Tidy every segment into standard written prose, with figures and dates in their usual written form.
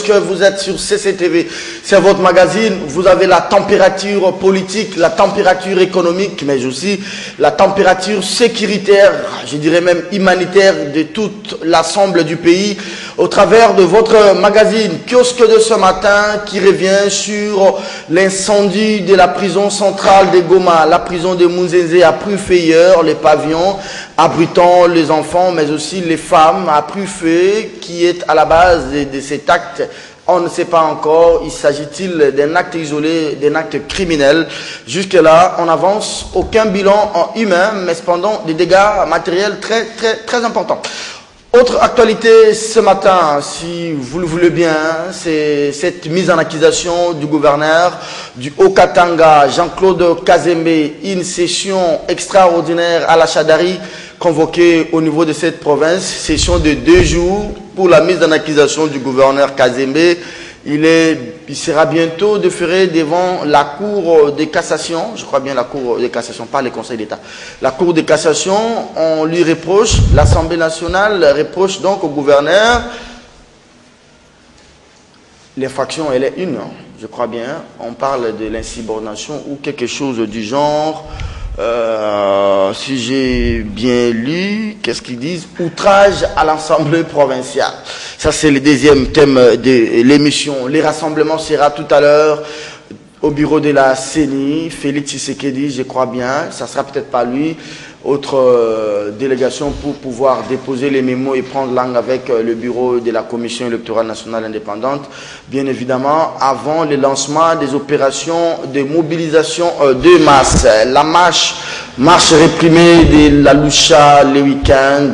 Que vous êtes sur CCTV, c'est votre magazine, vous avez la température politique, la température économique, mais aussi la température sécuritaire, je dirais même humanitaire de toute l'ensemble du pays au travers de votre magazine Kiosque de ce matin qui revient sur l'incendie de la prison centrale de Goma, la prison de Munzenze à Prufeilleur, les pavillons abritant les enfants mais aussi les femmes à Prufé qui est à la base de cet acte. On ne sait pas encore, il s'agit-il d'un acte isolé, d'un acte criminel. Jusque-là, on avance, aucun bilan en humain, mais cependant des dégâts matériels très importants. Autre actualité ce matin, si vous le voulez bien, c'est cette mise en accusation du gouverneur du Haut-Katanga, Jean-Claude Kazembe, une session extraordinaire à la Chadari convoquée au niveau de cette province, session de 2 jours pour la mise en accusation du gouverneur Kazembe. Il sera bientôt déféré devant la Cour de cassation, je crois bien la Cour de cassation, pas le Conseil d'État. La Cour de cassation, on lui reproche, l'Assemblée nationale reproche donc au gouverneur l'infraction, elle est une, je crois bien, on parle de l'insubordination ou quelque chose du genre. Si j'ai bien lu, qu'est-ce qu'ils disent? Outrage à l'Assemblée provinciale. Ça, c'est le deuxième thème de l'émission. Les rassemblements sera tout à l'heure au bureau de la CENI. Félix Tshisekedi, je crois bien. Ça sera peut-être pas lui. Autre délégation pour pouvoir déposer les mémos et prendre langue avec le bureau de la Commission électorale nationale indépendante. Bien évidemment, avant le lancement des opérations de mobilisation de masse. La marche réprimée de la Lucha le week-end,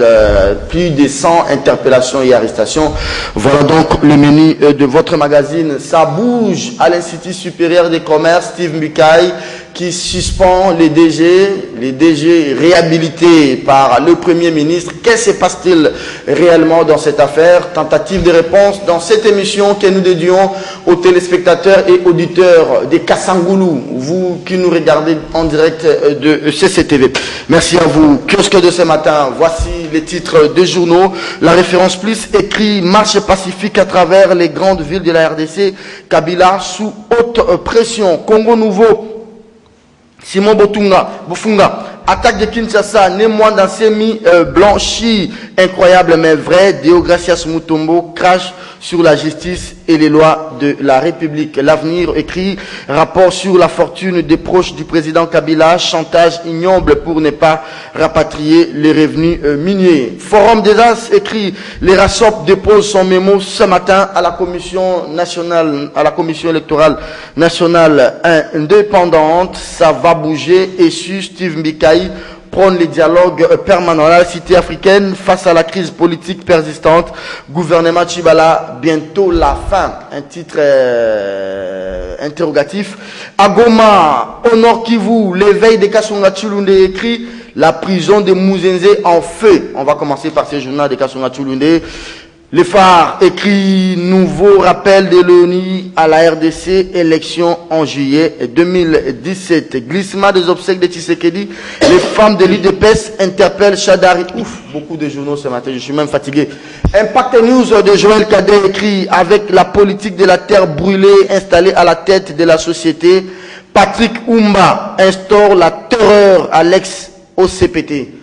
plus de 100 interpellations et arrestations. Voilà donc le menu de votre magazine. Ça bouge à l'Institut supérieur des commerces, Steve Mbukai, qui suspend les DG réhabilités par le Premier ministre. Qu'est-ce qui se passe-t-il réellement dans cette affaire? Tentative de réponse dans cette émission que nous dédions aux téléspectateurs et auditeurs des Kassangoulou, vous qui nous regardez en direct de CCTV. Merci à vous. Kiosque de ce matin, voici les titres des journaux. La référence plus écrit marche pacifique à travers les grandes villes de la RDC. Kabila sous haute pression. Congo nouveau. Simon Bofunga, attaque de Kinshasa, né moins d'un semi-blanchi, incroyable mais vrai. Deogracias Mutombo crache sur la justice et les lois de la République. L'avenir écrit, rapport sur la fortune des proches du président Kabila, chantage ignoble pour ne pas rapatrier les revenus miniers. Forum des As écrit, les RASOP déposent son mémo ce matin à la commission nationale, à la commission électorale nationale indépendante. Ça va bouger et sur Steve Mbukai prône les dialogues permanents. La cité africaine face à la crise politique persistante. Gouvernement Tchibala, bientôt la fin. Un titre interrogatif. À Goma, au Nord Kivu, l'éveil des Kasonga Tshilunde écrit la prison de Munzenze en feu. On va commencer par ce journal des Kasonga Tshilunde. Les phares écrit nouveau rappel de l'ONU à la RDC, élection en juillet 2017. Glissement des obsèques de Tshisekedi. Les femmes de l'UDPS interpellent Chadari. Ouf, beaucoup de journaux ce matin, je suis même fatigué. Impact News de Joël Cadet écrit avec la politique de la terre brûlée installée à la tête de la société. Patrick Oumba instaure la terreur à l'ex-OCPT.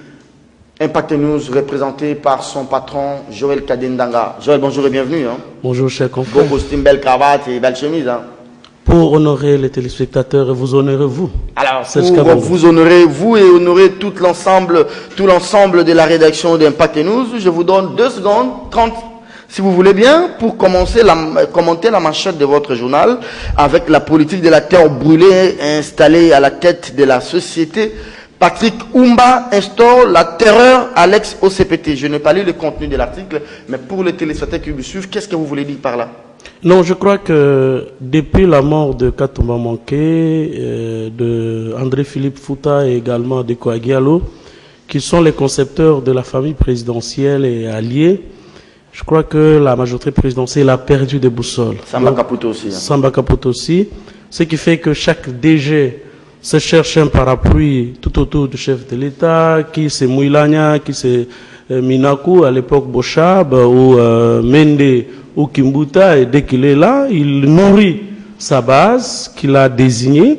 Impact News représenté par son patron Joël Kadendanga. Joël, bonjour et bienvenue. Hein. Bonjour, cher confrère. Beau costume, belle cravate et belle chemise. Hein. Pour honorer les téléspectateurs et vous honorer vous. Alors, pour vous honorer vous et honorer tout l'ensemble de la rédaction d'Impact News, je vous donne 2 secondes, 30, si vous voulez bien, pour commencer commenter la manchette de votre journal avec la politique de la terre brûlée installée à la tête de la société. Patrick Oumba instaure la terreur à l'ex-OCPT. Je n'ai pas lu le contenu de l'article, mais pour les téléspectateurs qui vous suivent, qu'est-ce que vous voulez dire par là? Non, je crois que depuis la mort de Katumba Manké, de André-Philippe Fouta et également de Kouagialo, qui sont les concepteurs de la famille présidentielle et alliés, je crois que la majorité présidentielle a perdu des boussoles. Samba Kaputo aussi. Hein. Samba Kaputo aussi. Ce qui fait que chaque DG se cherche un parapluie tout autour du chef de l'État, qui c'est Mouilania, qui c'est Minaku, à l'époque Bochab, ou Mende, au Kimbuta, et dès qu'il est là, il nourrit sa base qu'il a désignée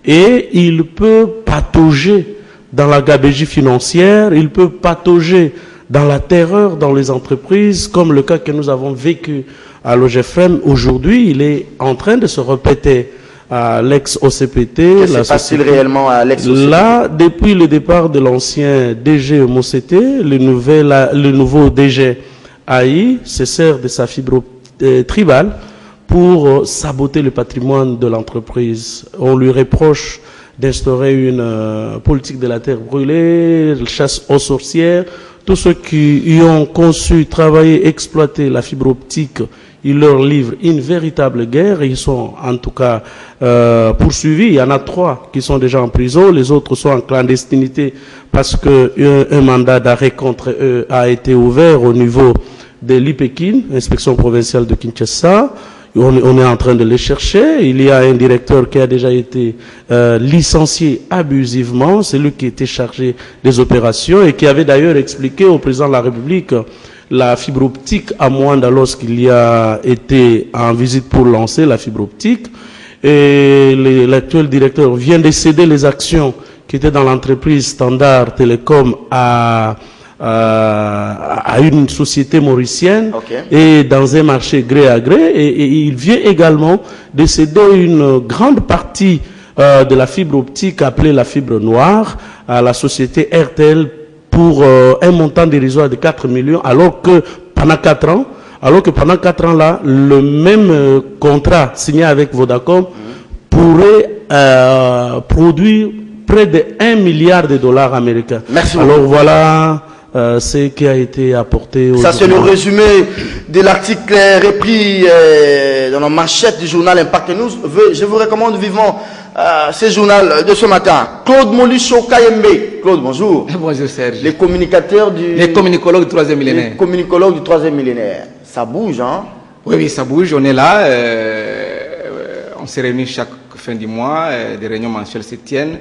et il peut patauger dans la gabegie financière, il peut patauger dans la terreur dans les entreprises, comme le cas que nous avons vécu à l'OGFM. Aujourd'hui, il est en train de se répéter à l'ex-OCPT. Qu'est-ce qui se passe-t-il réellement à l'ex-OCPT? Là, depuis le départ de l'ancien DG MOCT, le nouveau DG AI se sert de sa fibre tribale pour saboter le patrimoine de l'entreprise. On lui reproche d'instaurer une politique de la terre brûlée, chasse aux sorcières. Tous ceux qui y ont conçu, travaillé, exploité la fibre optique, ils leur livrent une véritable guerre. Ils sont en tout cas poursuivis. Il y en a 3 qui sont déjà en prison. Les autres sont en clandestinité parce qu'un mandat d'arrêt contre eux a été ouvert au niveau de l'IPEKIN, inspection provinciale de Kinshasa. On est en train de les chercher. Il y a un directeur qui a déjà été licencié abusivement. C'est lui qui était chargé des opérations et qui avait d'ailleurs expliqué au président de la République la fibre optique à Mwanda lorsqu'il y a été en visite pour lancer la fibre optique. Et l'actuel directeur vient de céder les actions qui étaient dans l'entreprise Standard Télécom à une société mauricienne, et dans un marché gré à gré, et il vient également de céder une grande partie de la fibre optique appelée la fibre noire à la société RTL pour un montant dérisoire de 4 millions, alors que pendant 4 ans là, le même contrat signé avec Vodacom pourrait produire près de 1 milliard de dollars américains. Merci. Alors voilà ce qui a été apporté. Ça, c'est le résumé de l'article repris dans la manchette du journal Impact News. Je vous recommande vivement ce journal de ce matin. Claude Molicho Kayembe. Claude, bonjour. Bonjour Serge. Les communicateurs Les communicologues du 3e millénaire. Les communicologues du 3e millénaire. Ça bouge, hein? Oui, ça bouge. On est là. On se réunit chaque fin du mois. Des réunions mensuelles se tiennent.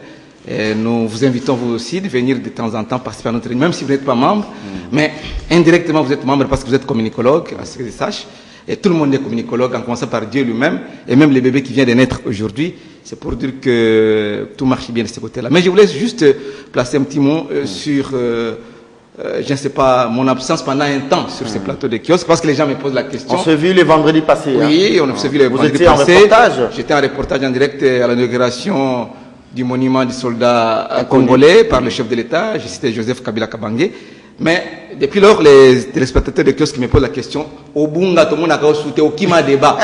Et nous vous invitons vous aussi de venir de temps en temps participer à notre réunion, même si vous n'êtes pas membre. Mais indirectement, vous êtes membre parce que vous êtes communicologue, à ce que je sache. Et tout le monde est communicologue, en commençant par Dieu lui-même. Et même les bébés qui viennent de naître aujourd'hui. C'est pour dire que tout marche bien de ce côté-là. Mais je voulais juste placer un petit mot sur, je ne sais pas, mon absence pendant un temps sur ce plateau de kiosque, parce que les gens me posent la question. On s'est vu les vendredis passés. Oui, on s'est vu les vendredis passés. Vous étiez en reportage? J'étais en reportage en direct à l'inauguration du monument du soldat congolais par le chef de l'État. J'ai cité Joseph Kabila Kabange. Mais depuis lors, les téléspectateurs de kiosque me posent la question, au Bunga, tout le monde a sauté au Kima débat.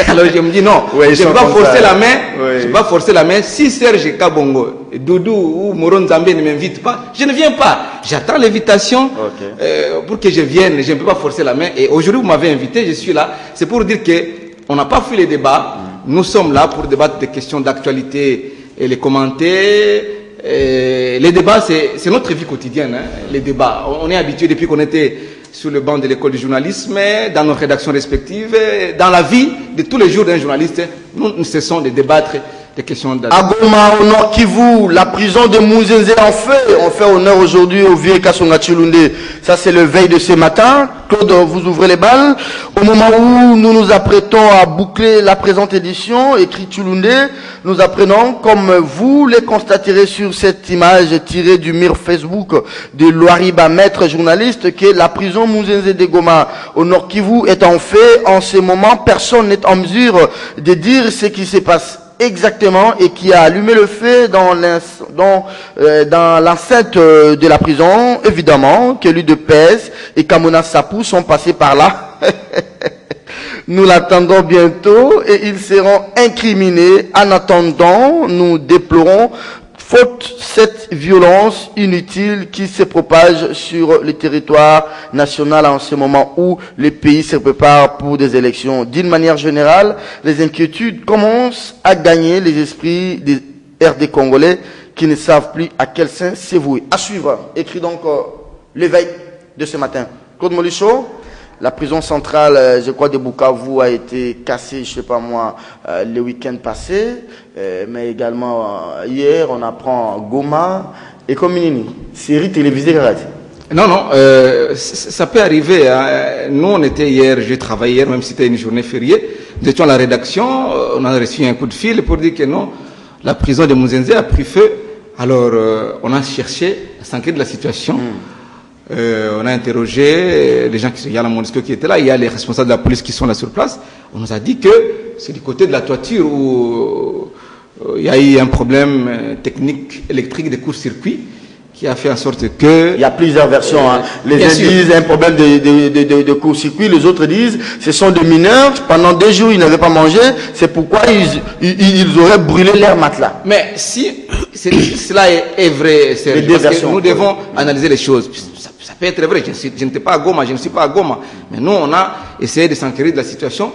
Alors je me dis non, je ne vais pas forcer la main. Je ne vais pas forcer la main. Si Serge Kabongo, Doudou ou Moron Zambé ne m'invitent pas, je ne viens pas. J'attends l'invitation pour que je vienne. Je ne peux pas forcer la main. Et aujourd'hui, vous m'avez invité, je suis là. C'est pour dire qu'on n'a pas fui les débats. Nous sommes là pour débattre des questions d'actualité et les commenter. Les débats, c'est notre vie quotidienne, hein, les débats. On est habitué depuis qu'on était sur le banc de l'école du journalisme, dans nos rédactions respectives, dans la vie de tous les jours d'un journaliste, nous cessons de débattre des questions à Goma, au Nord Kivu, la prison de Mouzenze en fait. On fait honneur aujourd'hui au vieux Kassonga Tshilunde. Ça, c'est le veille de ce matin. Claude, vous ouvrez les balles. Au moment où nous nous apprêtons à boucler la présente édition, écrit Tshilunde, nous apprenons, comme vous les constaterez sur cette image tirée du mur Facebook de Loariba, maître journaliste, que la prison Mouzenze de Goma au Nord Kivu est en fait. En ce moment, personne n'est en mesure de dire ce qui se passe exactement et qui a allumé le feu dans l'enceinte de la prison. Évidemment que lui de Pèse et Kamona Sapou sont passés par là. Nous l'attendons bientôt et ils seront incriminés. En attendant, nous déplorons faute cette violence inutile qui se propage sur le territoire national en ce moment où le pays se prépare pour des élections. D'une manière générale, les inquiétudes commencent à gagner les esprits des RD congolais qui ne savent plus à quel sein se vouer. À suivre, écrit donc l'éveil de ce matin. Claude Molicho. La prison centrale, je crois, de Bukavu a été cassée, je ne sais pas moi, le week-end passé, mais également hier, on apprend Goma et Kominini, série télévisée. Non, non, ça peut arriver. Hein. Nous, on était hier, j'ai travaillé hier, même si c'était une journée fériée. Nous étions à la rédaction, on a reçu un coup de fil pour dire que non, la prison de Mouzenzé a pris feu. Alors, on a cherché à s'enquérir de la situation. On a interrogé les gens il y a la MONUSCO qui était là, il y a les responsables de la police qui sont là sur place. On nous a dit que c'est du côté de la toiture où il y a eu un problème technique électrique de court-circuit qui a fait en sorte que... Il y a plusieurs versions. Hein. Les uns disent un problème de court-circuit, les autres disent ce sont des mineurs, pendant 2 jours ils n'avaient pas mangé, c'est pourquoi ils auraient brûlé leur matelas. Mais si cela est vrai, c'est parce que nous devons analyser les choses. Ça peut être vrai, je n'étais pas à Goma, je ne suis pas à Goma, mais nous on a essayé de s'enquérir de la situation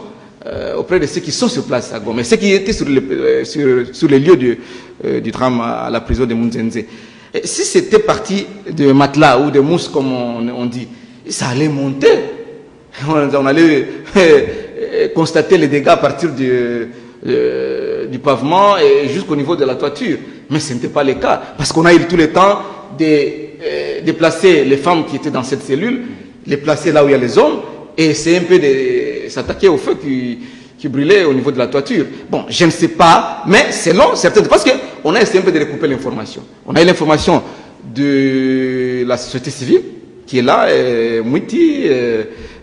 auprès de ceux qui sont sur place à Goma, ceux qui étaient sur les lieux du drame à la prison de Mounzenze. Si c'était parti de matelas ou de mousse, comme on dit, ça allait monter. On allait constater les dégâts à partir du pavement et jusqu'au niveau de la toiture. Mais ce n'était pas le cas. Parce qu'on a eu tout le temps de déplacer les femmes qui étaient dans cette cellule, les placer là où il y a les hommes, et c'est un peu de s'attaquer au feu qui brûlait au niveau de la toiture. Bon, je ne sais pas, mais selon certaines... Parce qu'on a essayé un peu de recouper l'information. On a eu l'information de la société civile, qui est là, Mouiti,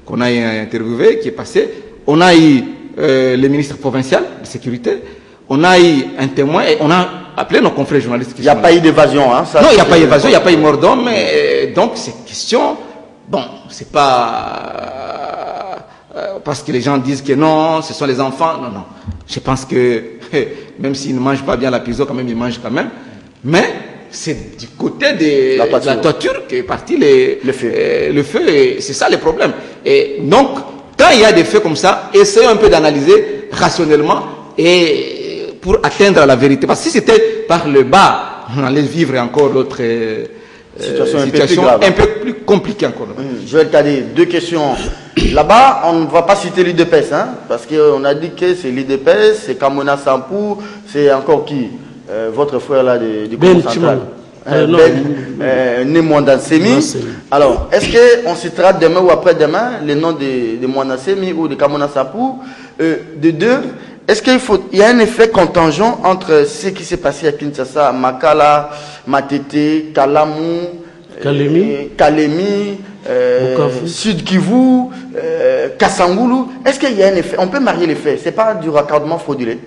qu'on a interviewé, qui est passé. On a eu le ministre provincial de sécurité. On a eu un témoin et on a appelé nos confrères journalistes. Il n'y a pas eu d'évasion, hein? Non, il n'y a pas eu d'évasion, il n'y a pas eu mort d'homme. Donc, cette question, bon, c'est pas... parce que les gens disent que non, ce sont les enfants. Non, non. Je pense que même s'ils ne mangent pas bien la prison, quand même, ils mangent quand même. Mais c'est du côté de la toiture qu'est parti le feu. Et c'est ça le problème. Et donc, quand il y a des faits comme ça, essayons un peu d'analyser rationnellement et pour atteindre la vérité. Parce que si c'était par le bas, on allait vivre encore d'autres situation un peu plus compliquée encore. Joël Kadé, 2 questions. Là-bas, on ne va pas citer l'IDPS, hein, parce qu'on a dit que c'est l'IDPS, c'est Kamona Sampou, c'est encore qui votre frère là du Congo central. Né Mwandansemi. Alors, est-ce qu'on citera demain ou après-demain les noms de Mwandansemi ou de Kamona Sampou? De 2, est-ce qu'il y a un effet contingent entre ce qui s'est passé à Kinshasa, Makala, Matete, Kalamou, Kalemi, Sud Kivu, Kassangoulou? Est-ce qu'il y a un effet? On peut marier les faits. Ce n'est pas du raccordement frauduleux?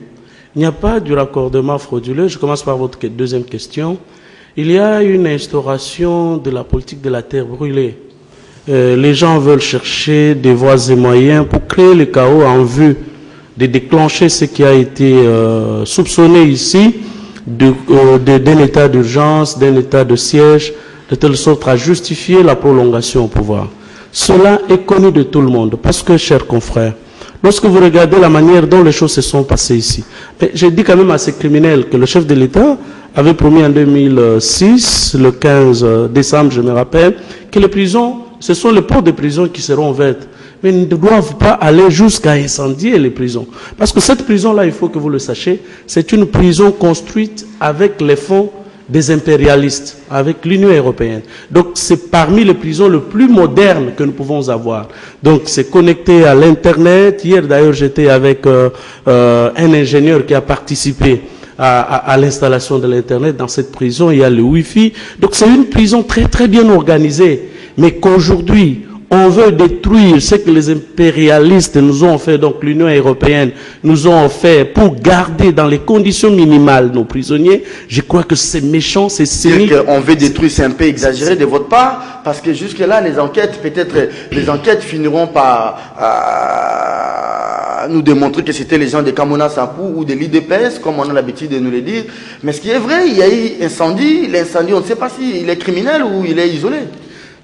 Il n'y a pas du raccordement frauduleux. Je commence par votre deuxième question. Il y a une instauration de la politique de la terre brûlée. Les gens veulent chercher des voies et moyens pour créer le chaos en vue de déclencher ce qui a été soupçonné ici d'un état d'urgence, d'un état de siège, de telle sorte à justifier la prolongation au pouvoir. Cela est connu de tout le monde, parce que, chers confrères, lorsque vous regardez la manière dont les choses se sont passées ici, j'ai dit quand même à ces criminels que le chef de l'État avait promis en 2006, le 15 décembre, je me rappelle, que les prisons, ce sont les portes de prison qui seront ouvertes. Mais ils ne doivent pas aller jusqu'à incendier les prisons. Parce que cette prison-là, il faut que vous le sachiez, c'est une prison construite avec les fonds des impérialistes, avec l'Union européenne. Donc c'est parmi les prisons les plus modernes que nous pouvons avoir. Donc c'est connecté à l'Internet. Hier d'ailleurs j'étais avec un ingénieur qui a participé à l'installation de l'Internet. Dans cette prison, il y a le Wi-Fi. Donc c'est une prison très très bien organisée. Mais qu'aujourd'hui, on veut détruire ce que les impérialistes nous ont fait, donc l'Union européenne nous ont fait pour garder dans les conditions minimales nos prisonniers. Je crois que c'est méchant, c'est cynique. On veut détruire, c'est un peu exagéré de votre part, parce que jusque-là, les enquêtes, peut-être, les enquêtes finiront par nous démontrer que c'était les gens de Kamona Sampou ou de l'IDPS, comme on a l'habitude de nous le dire. Mais ce qui est vrai, il y a eu incendie. L'incendie, on ne sait pas s'il est criminel ou il est isolé.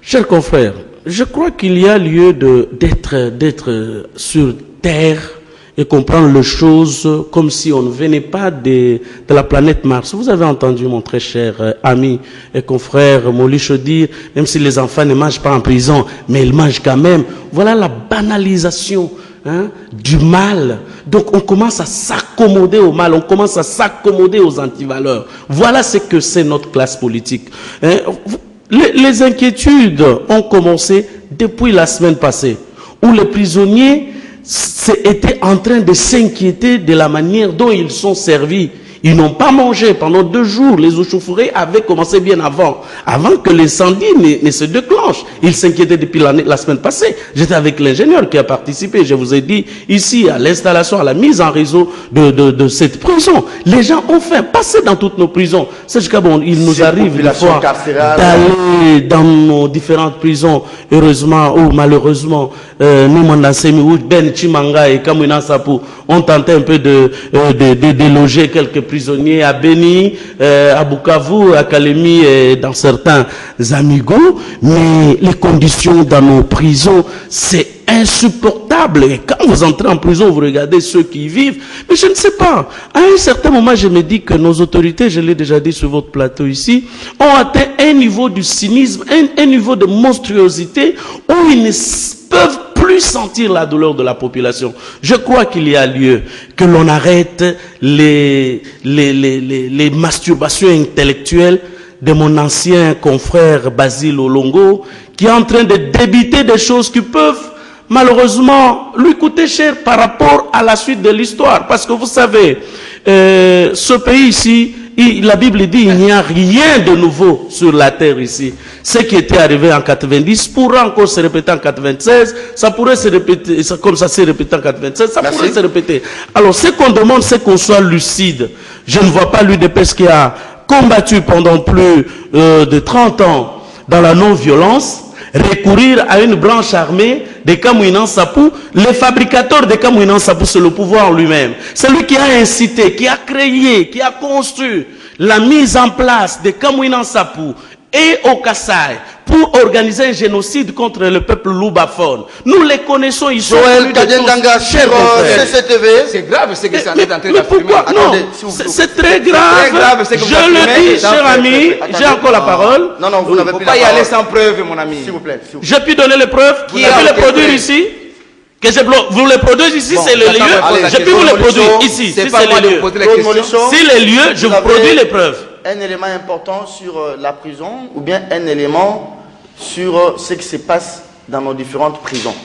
Chers confrères, je crois qu'il y a lieu d'être sur terre et comprendre les choses comme si on ne venait pas de la planète Mars. Vous avez entendu mon très cher ami et confrère Molicho dire, même si les enfants ne mangent pas en prison, mais ils mangent quand même. Voilà la banalisation du mal. Donc on commence à s'accommoder au mal, on commence à s'accommoder aux antivaleurs. Voilà ce que c'est notre classe politique. les inquiétudes ont commencé depuis la semaine passée, où les prisonniers étaient en train de s'inquiéter de la manière dont ils sont servis. Ils n'ont pas mangé pendant 2 jours. Les échauffourées avaient commencé bien avant que l'incendie ne se déclenche. Ils s'inquiétaient depuis la semaine passée. J'étais avec l'ingénieur qui a participé, je vous ai dit, ici, à l'installation, à la mise en réseau de cette prison. Les gens ont faim, passer dans toutes nos prisons. C'est jusqu'à bon, il nous arrive des fois d'aller dans nos différentes prisons, heureusement ou malheureusement, nous, Mondansemi, ou Ben Chimanga et Kamouina Sapou, ont tenté un peu de loger quelques prisonniers à Beni, à Bukavu, à Kalemi et dans certains amigos, mais les conditions dans nos prisons, c'est insupportable. Et quand vous entrez en prison, vous regardez ceux qui y vivent, mais je ne sais pas. À un certain moment, je me dis que nos autorités, je l'ai déjà dit sur votre plateau ici, ont atteint un niveau de cynisme, un niveau de monstruosité où ils ne peuvent plus sentir la douleur de la population. Je crois qu'il y a lieu que l'on arrête les masturbations intellectuelles de mon ancien confrère Basile Olongo, qui est en train de débiter des choses qui peuvent malheureusement lui coûter cher par rapport à la suite de l'histoire. Parce que vous savez, ce pays ici, la Bible dit il n'y a rien de nouveau sur la terre ici. Ce qui était arrivé en 90 pourra encore se répéter en 96, ça pourrait se répéter, comme ça s'est répété en 96, ça pourrait se répéter. Alors ce qu'on demande, c'est qu'on soit lucide. Je ne vois pas l'UDPS qui a combattu pendant plus de 30 ans dans la non-violence, recourir à une branche armée des Kamouinan Sapou. Les fabricateurs des Kamouinan Sapou, c'est le pouvoir lui-même. C'est lui qui a incité, qui a créé, qui a construit la mise en place des Kamouinan Sapou et au Kassai pour organiser un génocide contre le peuple Loubaphone. Nous les connaissons, ils sont Joël Kadendanga, cher CCTV. C'est grave ce que ça est en train d'affirmer. C'est très grave. Je le dis, cher ami, j'ai encore la parole. Non, non, vous n'avez plus la pas parole. y aller sans preuve, mon ami. S'il vous plaît. J'ai pu donner les preuves. J'ai pu les produire ici. Que vous les produisez ici, c'est le lieu. J'ai pu vous les produire ici. C'est pas moi de vous poser la question. Si les lieux, je vous produis les preuves. Un élément important sur la prison ou bien un élément sur ce qui se passe dans nos différentes prisons.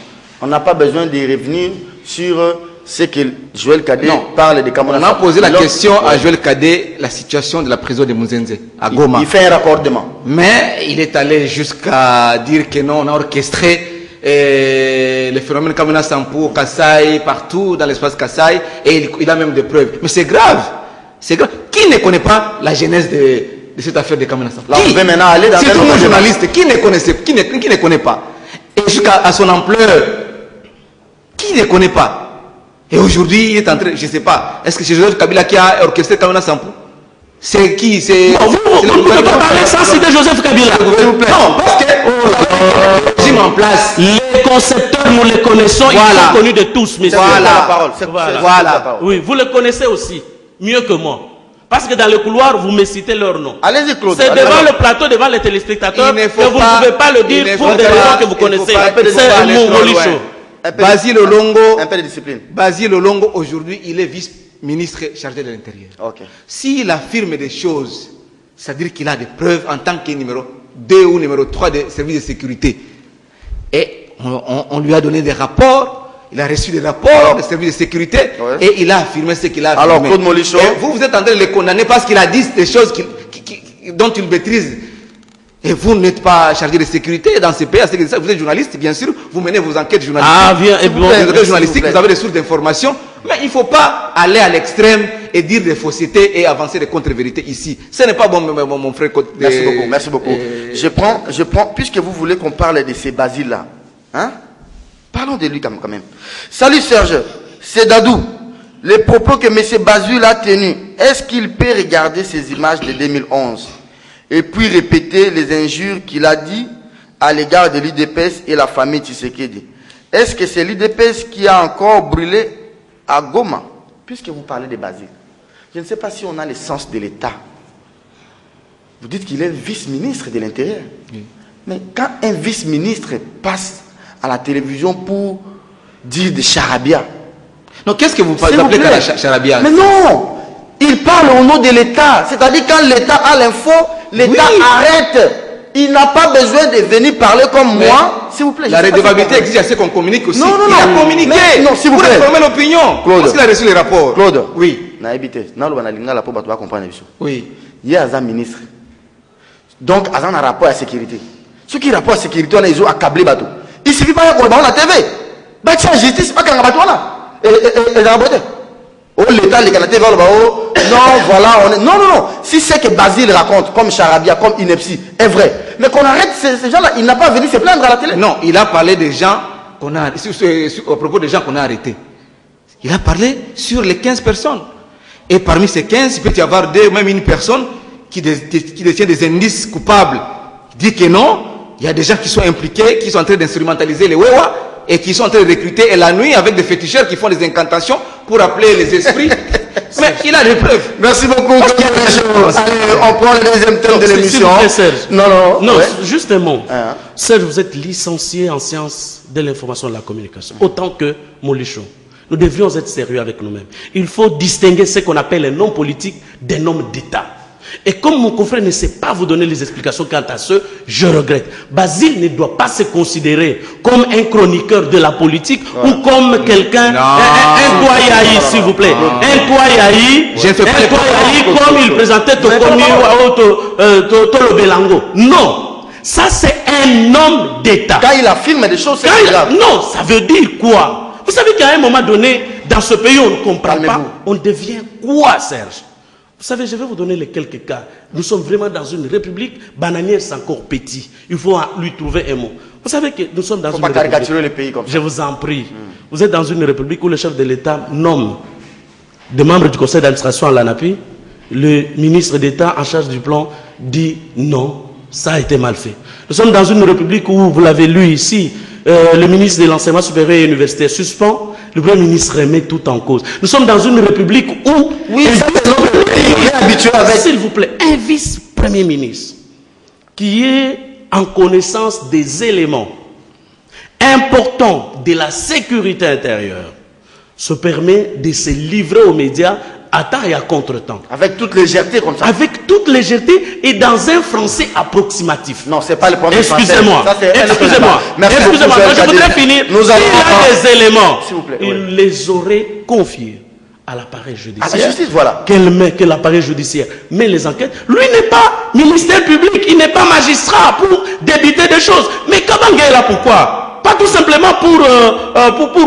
On n'a pas besoin de revenir sur ce que Joël Kadé parle de Kamouinan. On a posé la question à Joël Kadé, la situation de la prison de Munzenze, à Goma. Il fait un raccordement. Mais il est allé jusqu'à dire que non, on a orchestré les phénomènes Kamouinan Sampou, Kassai, partout dans l'espace Kassai, et il a même des preuves. Mais c'est grave. C'est grave. Qui ne connaît pas la genèse de cette affaire de Kamouinan Sampou? Là, on peut maintenant aller dans un journaliste, qui ne connaît pas? Et jusqu'à son ampleur, qui ne connaît pas? Et aujourd'hui, il est en train, je ne sais pas, est-ce que c'est Joseph Kabila qui a orchestré Kamouinan Sampou? C'est qui? C'est vous ne pouvez pas parler sans citer Joseph Kabila. Non, parce que j'ai mis en place. Les concepteurs, nous les connaissons, ils sont connus de tous, messieurs. Voilà. Oui, vous les connaissez aussi, mieux que moi. Parce que dans le couloir, vous me citez leur nom. Allez-y, Claude. C'est devant le plateau, devant les téléspectateurs, que vous ne pouvez pas le dire pour des raisons que vous connaissez. C'est Moulicho. Basile Olongo, un peu de discipline. Basile Olongo, aujourd'hui, il est vice-ministre chargé de l'Intérieur. Okay. S'il affirme des choses, c'est-à-dire qu'il a des preuves en tant que numéro 2 ou numéro 3 des services de sécurité, et on lui a donné des rapports, il a reçu des rapports des services de sécurité, et il a affirmé ce qu'il a affirmé. Alors, Claude Molichon, vous êtes en train de le condamner parce qu'il a dit des choses dont il maîtrise. Et vous n'êtes pas chargé de sécurité dans ces pays. Vous êtes journaliste, bien sûr, vous menez vos enquêtes journalistiques. Ah, bien, et vous êtes journalistique, vous avez des sources d'information. Mais il ne faut pas aller à l'extrême et dire des faussetés et avancer des contre-vérités ici. Ce n'est pas bon, mon frère. Merci beaucoup, merci beaucoup. Je prends, puisque vous voulez qu'on parle de ces Basile-là, hein? Parlons de lui quand même. Salut Serge, c'est Dadou. Les propos que M. Basile a tenus, est-ce qu'il peut regarder ces images de 2011 et puis répéter les injures qu'il a dit à l'égard de l'IDPS et la famille Tshisekedi? Est-ce que c'est l'IDPS qui a encore brûlé à Goma? Puisque vous parlez de Basile, je ne sais pas si on a le sens de l'État. Vous dites qu'il est vice-ministre de l'Intérieur. Oui. Mais quand un vice-ministre passe à la télévision pour dire des charabia. Non, qu'est-ce que vous appelez la charabia? Mais non, il parle au nom de l'État. C'est-à-dire quand l'État a l'info, l'État arrête Il n'a pas besoin de venir parler comme moi. S'il vous plaît. La redevabilité exige à ce qu'on communique aussi. Non, il a communiqué non, s'il vous plaît. Pour informer l'opinion. Claude. Parce qu'il a reçu les rapports. Claude. Oui. Oui. Il y a un ministre. Donc, il y a un rapport à sécurité. Ceux qui rapport à sécurité, on a ils ont accablé bateau. Il suffit pas qu'on la TV. Bah, tiens, justice, pas qu'un bateau là. Et la beauté. Oh, l'État, les Canadiens, non, voilà, on est. Non. Si c'est que Basile raconte, comme Charabia, comme Inepsi, est vrai. Mais qu'on arrête ces gens-là, il n'a pas venu se plaindre à la télé. Non, il a parlé des gens qu'on a, au propos des gens qu'on a arrêtés. Il a parlé sur les 15 personnes. Et parmi ces 15, il peut y avoir même une personne qui détient des indices coupables. Il dit que non, il y a des gens qui sont impliqués, qui sont en train d'instrumentaliser les Wewa et qui sont en train de recruter la nuit avec des féticheurs qui font des incantations pour appeler les esprits. Mais il a des preuves. Merci beaucoup. Allez, on prend le deuxième thème de l'émission. Non, juste un mot. Serge, vous êtes licencié en sciences de l'information et de la communication, autant que Molichon. Nous devrions être sérieux avec nous-mêmes. Il faut distinguer ce qu'on appelle un homme politique d'un homme d'État. Et comme mon confrère ne sait pas vous donner les explications quant à ce, je regrette. Basile ne doit pas se considérer comme un chroniqueur de la politique ou comme quelqu'un, un Kouayaï, s'il vous plaît. Un Kouayaï, comme il présentait Tolo Belango. Non, ça c'est un homme d'État. Quand il affirme des choses, c'est grave. Non, ça veut dire quoi? Vous savez qu'à un moment donné, dans ce pays, on ne comprend pas. On devient quoi, Serge? Vous savez, je vais vous donner les quelques cas. Nous sommes vraiment dans une république bananière, c'est encore petit. Il faut lui trouver un mot. Vous savez que nous sommes dans une république. Il ne faut pas caricaturer les pays comme ça. Je vous en prie. Vous êtes dans une république où le chef de l'État nomme des membres du conseil d'administration à l'ANAPI. Le ministre d'État en charge du plan dit non, ça a été mal fait. Nous sommes dans une république où, vous l'avez lu ici, le ministre de l'enseignement supérieur et universitaire suspend, le premier ministre remet tout en cause. Nous sommes dans une république où, s'il vous plaît, un vice-premier ministre qui est en connaissance des éléments importants de la sécurité intérieure se permet de se livrer aux médias à temps et à contre-temps. Avec toute légèreté comme ça. Avec toute légèreté et dans un français approximatif. Non, c'est pas le premier français. Excusez-moi. Excusez-moi. Excusez-moi. Je voudrais finir. S'il y a des éléments, il les aurait confiés à l'appareil judiciaire. À la justice, voilà. Que l'appareil judiciaire met les enquêtes. Lui n'est pas ministère public, il n'est pas magistrat pour débuter des choses. Mais Kabangé est là pourquoi? Pas tout simplement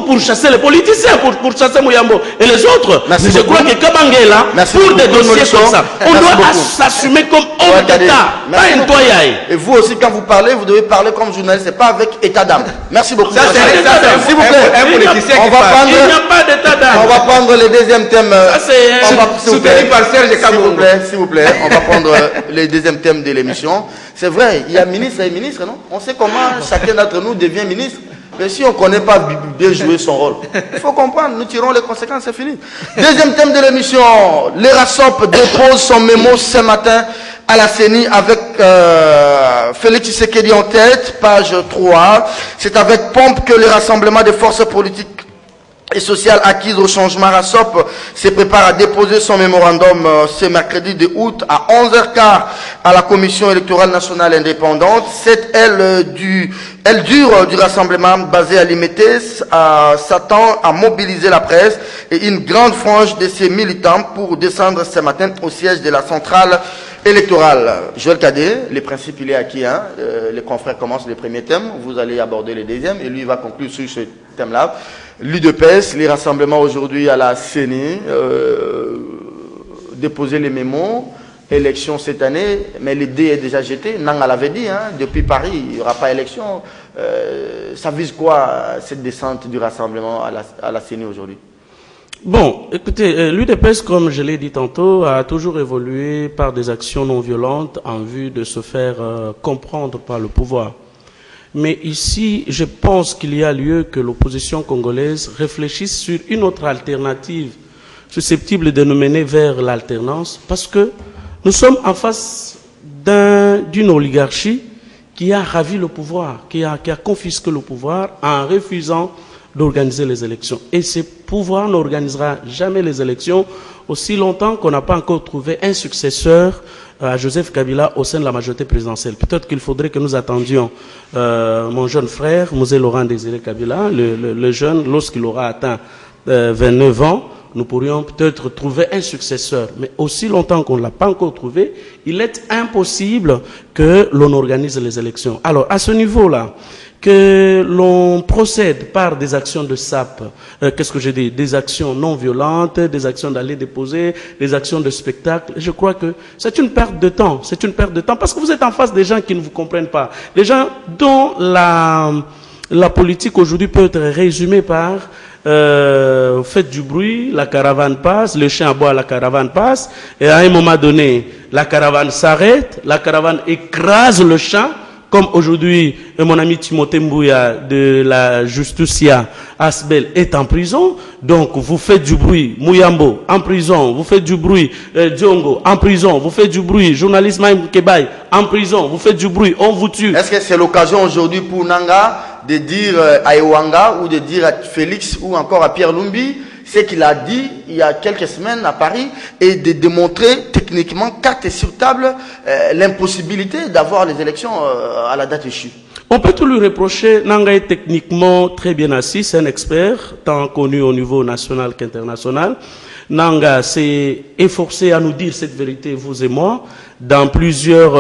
pour chasser les politiciens, pour chasser Mouyambo et les autres. Mais je crois que Kabangé est là pour des dossiers comme ça. On doit s'assumer comme homme d'État, pas un toyaï. Et vous aussi, quand vous parlez, vous devez parler comme journaliste, c'est pas avec état d'âme. Merci beaucoup. S'il vous plaît, un politicien qui parle. Il n'y a pas d'état d'âme. On va prendre le deuxième thème. Soutenu par Serge Kabongo. S'il vous plaît, on va prendre le deuxième thème de l'émission. C'est vrai, il y a ministre et ministre, non? On sait comment chacun d'entre nous devient ministre. Mais si on ne connaît pas bien jouer son rôle, il faut comprendre, nous tirons les conséquences, c'est fini. Deuxième thème de l'émission, l'ERASOP dépose son mémo ce matin à la CENI avec Félix Tshisekedi en tête, page 3. C'est avec pompe que le rassemblement des forces politiques et sociales acquises au changement RASOP se prépare à déposer son mémorandum ce mercredi de août à 11h15 à la Commission électorale nationale indépendante. Cette aile dure du rassemblement basé à Limité s'attend à mobiliser la presse et une grande frange de ses militants pour descendre ce matin au siège de la centrale électorale. Joël Cadet, le principe il est acquis. Les confrères commencent le premier thème, vous allez aborder le deuxième et lui va conclure sur ce thème-là. L'UDPS, les rassemblements aujourd'hui à la CENI, déposer les mémos, élection cette année, mais l'idée est déjà jetée. Nanga l'avait dit, depuis Paris, il n'y aura pas élection. Ça vise quoi cette descente du rassemblement à la CENI aujourd'hui? Bon, écoutez, l'UDPS, comme je l'ai dit tantôt, a toujours évolué par des actions non violentes en vue de se faire comprendre par le pouvoir. Mais ici, je pense qu'il y a lieu que l'opposition congolaise réfléchisse sur une autre alternative susceptible de nous mener vers l'alternance, parce que nous sommes en face d'une oligarchie qui a ravi le pouvoir, qui a confisqué le pouvoir en refusant d'organiser les élections. Et ce pouvoir n'organisera jamais les élections aussi longtemps qu'on n'a pas encore trouvé un successeur à Joseph Kabila au sein de la majorité présidentielle. Peut-être qu'il faudrait que nous attendions mon jeune frère, Mosé Laurent Désiré Kabila, le jeune, lorsqu'il aura atteint 29 ans, nous pourrions peut-être trouver un successeur. Mais aussi longtemps qu'on ne l'a pas encore trouvé, il est impossible que l'on organise les élections. Alors, à ce niveau-là, que l'on procède par des actions de SAP, qu'est-ce que j'ai dit, des actions non violentes, des actions d'aller déposer, des actions de spectacle, je crois que c'est une perte de temps. C'est une perte de temps parce que vous êtes en face des gens qui ne vous comprennent pas. Des gens dont la politique aujourd'hui peut être résumée par faites du bruit, la caravane passe, le chien aboie, la caravane passe, et à un moment donné, la caravane s'arrête, la caravane écrase le champ, comme aujourd'hui, mon ami Timothée Mbouya de la Justicia Asbel est en prison. Donc, vous faites du bruit. Mouyambo, en prison. Vous faites du bruit. Djongo, en prison. Vous faites du bruit. Journaliste Maïm Kebaï, en prison. Vous faites du bruit. On vous tue. Est-ce que c'est l'occasion aujourd'hui pour Nanga de dire à Ewanga ou de dire à Félix ou encore à Pierre Lumbi ce qu'il a dit il y a quelques semaines à Paris et de démontrer techniquement, carte sur table, l'impossibilité d'avoir les élections à la date échue? On peut tout lui reprocher. Nanga est techniquement très bien assis, c'est un expert, tant connu au niveau national qu'international. Nanga s'est efforcé à nous dire cette vérité, vous et moi, dans plusieurs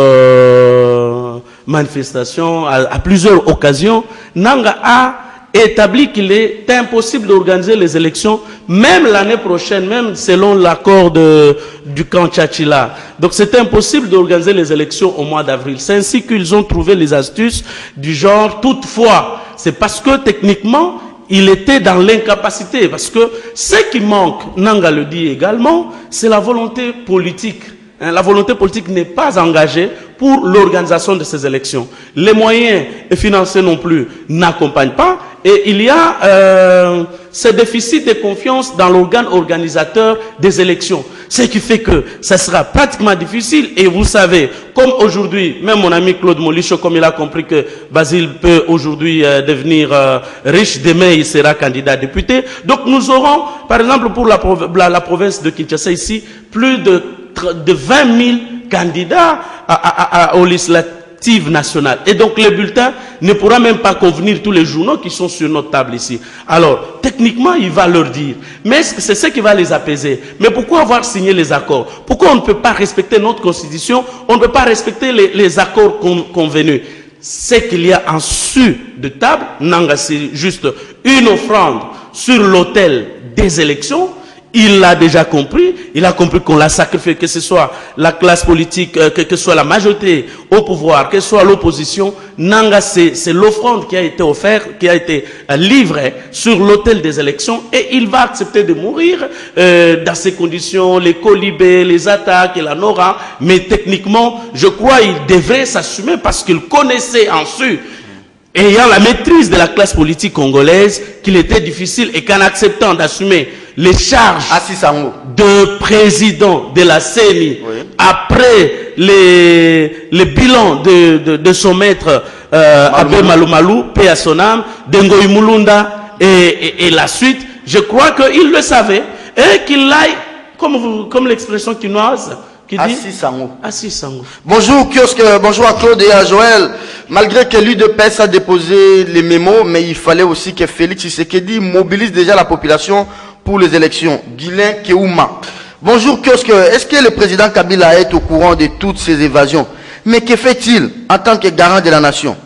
manifestations, à plusieurs occasions. Nanga a établi qu'il est impossible d'organiser les élections, même l'année prochaine, même selon l'accord du camp Tchachila. Donc c'est impossible d'organiser les élections au mois d'avril. C'est ainsi qu'ils ont trouvé les astuces du genre, toutefois, c'est parce que techniquement, il était dans l'incapacité. Parce que ce qui manque, Nanga le dit également, c'est la volonté politique. La volonté politique n'est pas engagée pour l'organisation de ces élections. Les moyens financiers non plus n'accompagnent pas. Et il y a ce déficit de confiance dans l'organe organisateur des élections. Ce qui fait que ça sera pratiquement difficile. Et vous savez, comme aujourd'hui, même mon ami Claude Molicho, comme il a compris que Basile peut aujourd'hui devenir riche, demain il sera candidat député. Donc nous aurons, par exemple pour la province de Kinshasa ici, plus de 20 000 candidats aux législatives nationales. Et donc les bulletins ne pourront même pas convenir tous les journaux qui sont sur notre table ici. Alors, techniquement, il va leur dire. Mais c'est ce qui va les apaiser. Mais pourquoi avoir signé les accords? Pourquoi on ne peut pas respecter notre constitution? On ne peut pas respecter les accords convenus? C'est qu'il y a en dessus de table, Nanga, c'est juste une offrande sur l'autel des élections. Il l'a déjà compris, il a compris qu'on l'a sacrifié, que ce soit la classe politique, que ce soit la majorité au pouvoir, que ce soit l'opposition. Nanga, c'est l'offrande qui a été offerte, qui a été livrée sur l'autel des élections, et il va accepter de mourir dans ces conditions, les colibés, les attaques et la Nora. Mais techniquement, je crois qu'il devrait s'assumer parce qu'il connaissait en su, ayant la maîtrise de la classe politique congolaise, qu'il était difficile et qu'en acceptant d'assumer les charges de président de la CENI, oui, après les bilans de son maître Abbé Malou, paix à son âme, Dengoy Mulunda et la suite, je crois qu'il le savait et qu'il aille, comme l'expression quinoise, Assis Sango. Bonjour Kiosque, bonjour à Claude et à Joël. Malgré que l'UDPS a déposé les mémos, mais il fallait aussi que Félix Tshisekedi mobilise déjà la population pour les élections. Guilain Keouma. Bonjour Kiosque, est-ce que le président Kabila est au courant de toutes ces évasions? Mais que fait-il en tant que garant de la nation?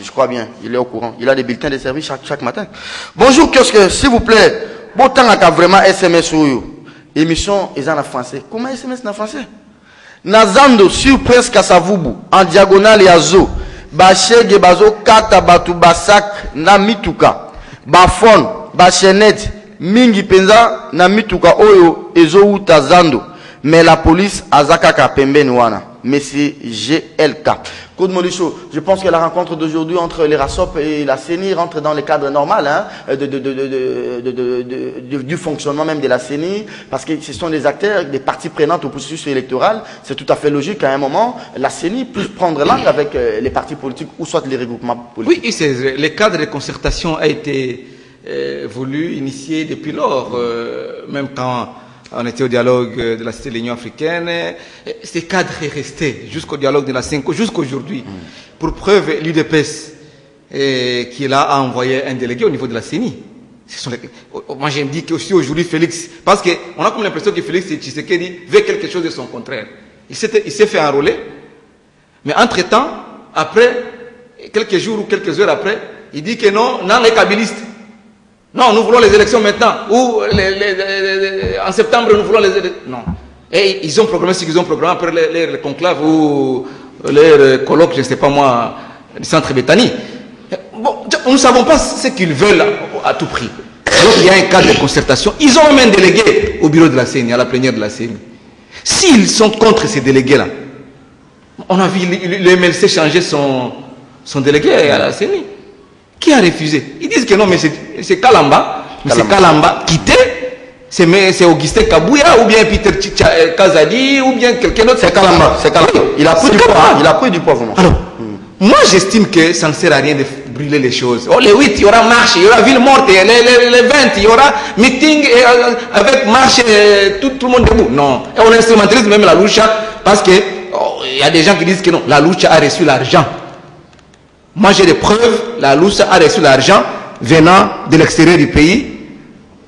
Je crois bien, il est au courant. Il a des bulletins de service chaque matin. Bonjour Kiosque, s'il vous plaît. Bon temps à vraiment SMS ou you. Émission est en français. Comment SMS en français? Nazando sur Prince Kassavubu en diagonale yazo. Bache gebazo kata batu basak na mituka. Bafon, bachenet, mingi penza na mituka oyo ezo uta zando. Mais la police azaka ka pembeni wana. Mais c'est GLK. Claude Molicho, je pense que la rencontre d'aujourd'hui entre les RASOP et la CENI rentre dans le cadre normal du fonctionnement même de la CENI, parce que ce sont des acteurs, des parties prenantes au processus électoral. C'est tout à fait logique qu'à un moment, la CENI puisse prendre langue avec les partis politiques ou soit les regroupements politiques. Oui, le cadre de concertation a été voulu initier depuis lors, même quand on était au dialogue de la Cité de l'Union africaine. Ce cadre est resté jusqu'au dialogue de la CENCO, jusqu'aujourd'hui. Pour preuve, l'UDPS, qui est là, a envoyé un délégué au niveau de la CENI. Moi, je me dis qu'aussi aujourd'hui, Félix, parce qu'on a comme l'impression que Félix Tshisekedi veut quelque chose de son contraire. Il s'est fait enrôler, mais entre-temps, après, quelques jours ou quelques heures après, il dit que non, les kabylistes. Non, nous voulons les élections maintenant. Ou en septembre, nous voulons les élections. Non. Et ils ont programmé ce qu'ils ont programmé après les conclaves ou les colloques, je ne sais pas moi, du centre Béthanie. Bon, nous ne savons pas ce qu'ils veulent à tout prix. Alors il y a un cadre de concertation. Ils ont même un délégué au bureau de la CENI, à la plénière de la CENI. S'ils sont contre ces délégués-là, on a vu le MLC changer son délégué à la CENI. Qui a refusé? Ils disent que non, mais c'est Kalamba. Mais c'est Kalamba quitté. C'est Augustin Kabouya ou bien Peter Kazadi ou bien quelqu'un d'autre. C'est Kalamba. C'est Kalamba. Il a pris du poids. Il a pris du poids vraiment. Alors, moi j'estime que ça ne sert à rien de brûler les choses. Oh, les 8, il y aura marche, il y aura ville morte, les 20, il y aura meeting avec marche, tout le monde debout. Non. Et on instrumentalise même la Lucha parce que il y a des gens qui disent que non, la Lucha a reçu l'argent. Moi j'ai des preuves, la Lucha a reçu l'argent venant de l'extérieur du pays.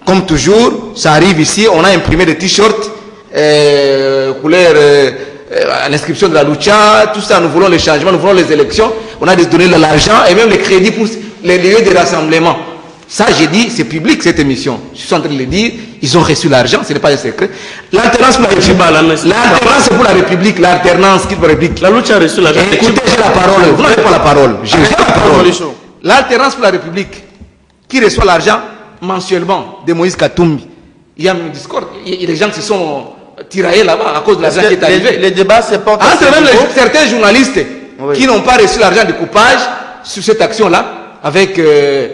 Comme toujours, ça arrive ici, on a imprimé des t-shirts couleur l'inscription de la Lucha, tout ça, nous voulons les changements, nous voulons les élections, on a donné de l'argent et même les crédits pour les lieux de rassemblement. Ça, j'ai dit, c'est public cette émission. Je suis en train de le dire, ils ont reçu l'argent, ce n'est pas un secret. L'alternance pour la République, l'alternance c'est pour la République, l'alternance qui pour la République. La Lucha a reçu l'argent. Écoutez, j'ai la parole, vous n'avez pas la parole. J'ai la parole. L'alternance pour la République, qui reçoit l'argent mensuellement de Moïse Katumbi. Il y a un discours, il y a des gens qui se sont tiraillés là-bas à cause de l'argent qui est arrivé. Les débats se portent entre même certains journalistes qui n'ont pas reçu l'argent du coupage sur cette action-là, avec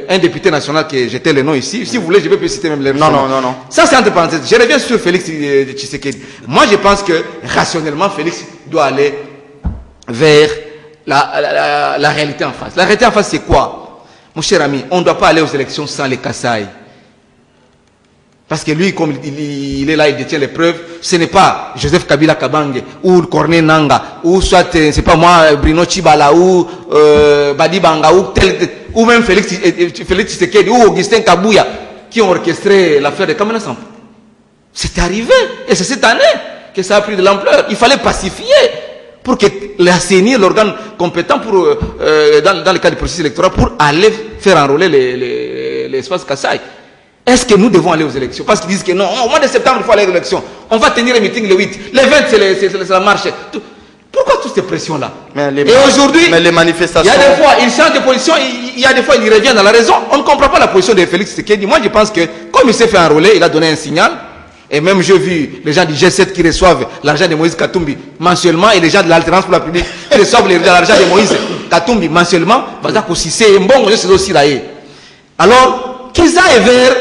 un député national qui j'étais le nom ici. Si vous voulez, je vais citer même les noms. Non. Ça, c'est entre parenthèses. Je reviens sur Félix Tshisekedi. Moi, je pense que rationnellement, Félix doit aller vers la réalité en face. La réalité en face, c'est quoi? Mon cher ami, on ne doit pas aller aux élections sans les Kasaï. Parce que lui, comme il est là, il détient les preuves, ce n'est pas Joseph Kabila Kabange, ou Corneille Nanga, ou soit, c'est pas moi, Bruno Chibala, ou Badi Banga, ou même Félix Tshisekedi, ou Augustin Kabouya, qui ont orchestré l'affaire de Kamena Sampo. C'est arrivé, et c'est cette année que ça a pris de l'ampleur. Il fallait pacifier pour que la CENI, l'organe compétent pour, dans le cadre du processus électoral, pour aller faire enrôler l'espace Kasaï. Est-ce que nous devons aller aux élections? Parce qu'ils disent que non, au mois de septembre, il faut aller aux élections. On va tenir un meeting le 8. Le 20, c'est la marche. Pourquoi toutes ces pressions-là? Et aujourd'hui, les manifestations... il y a des fois, il change de position, il y a des fois, il revient dans la raison. On ne comprend pas la position de Félix Tshisekedi. Moi, je pense que, comme il s'est fait enrôler, il a donné un signal. Et même, j'ai vu les gens du G7 qui reçoivent l'argent de Moïse Katumbi mensuellement, et les gens de l'Alternance pour la République qui reçoivent l'argent de Moïse Katumbi mensuellement. Alors, qu'ils aillent vers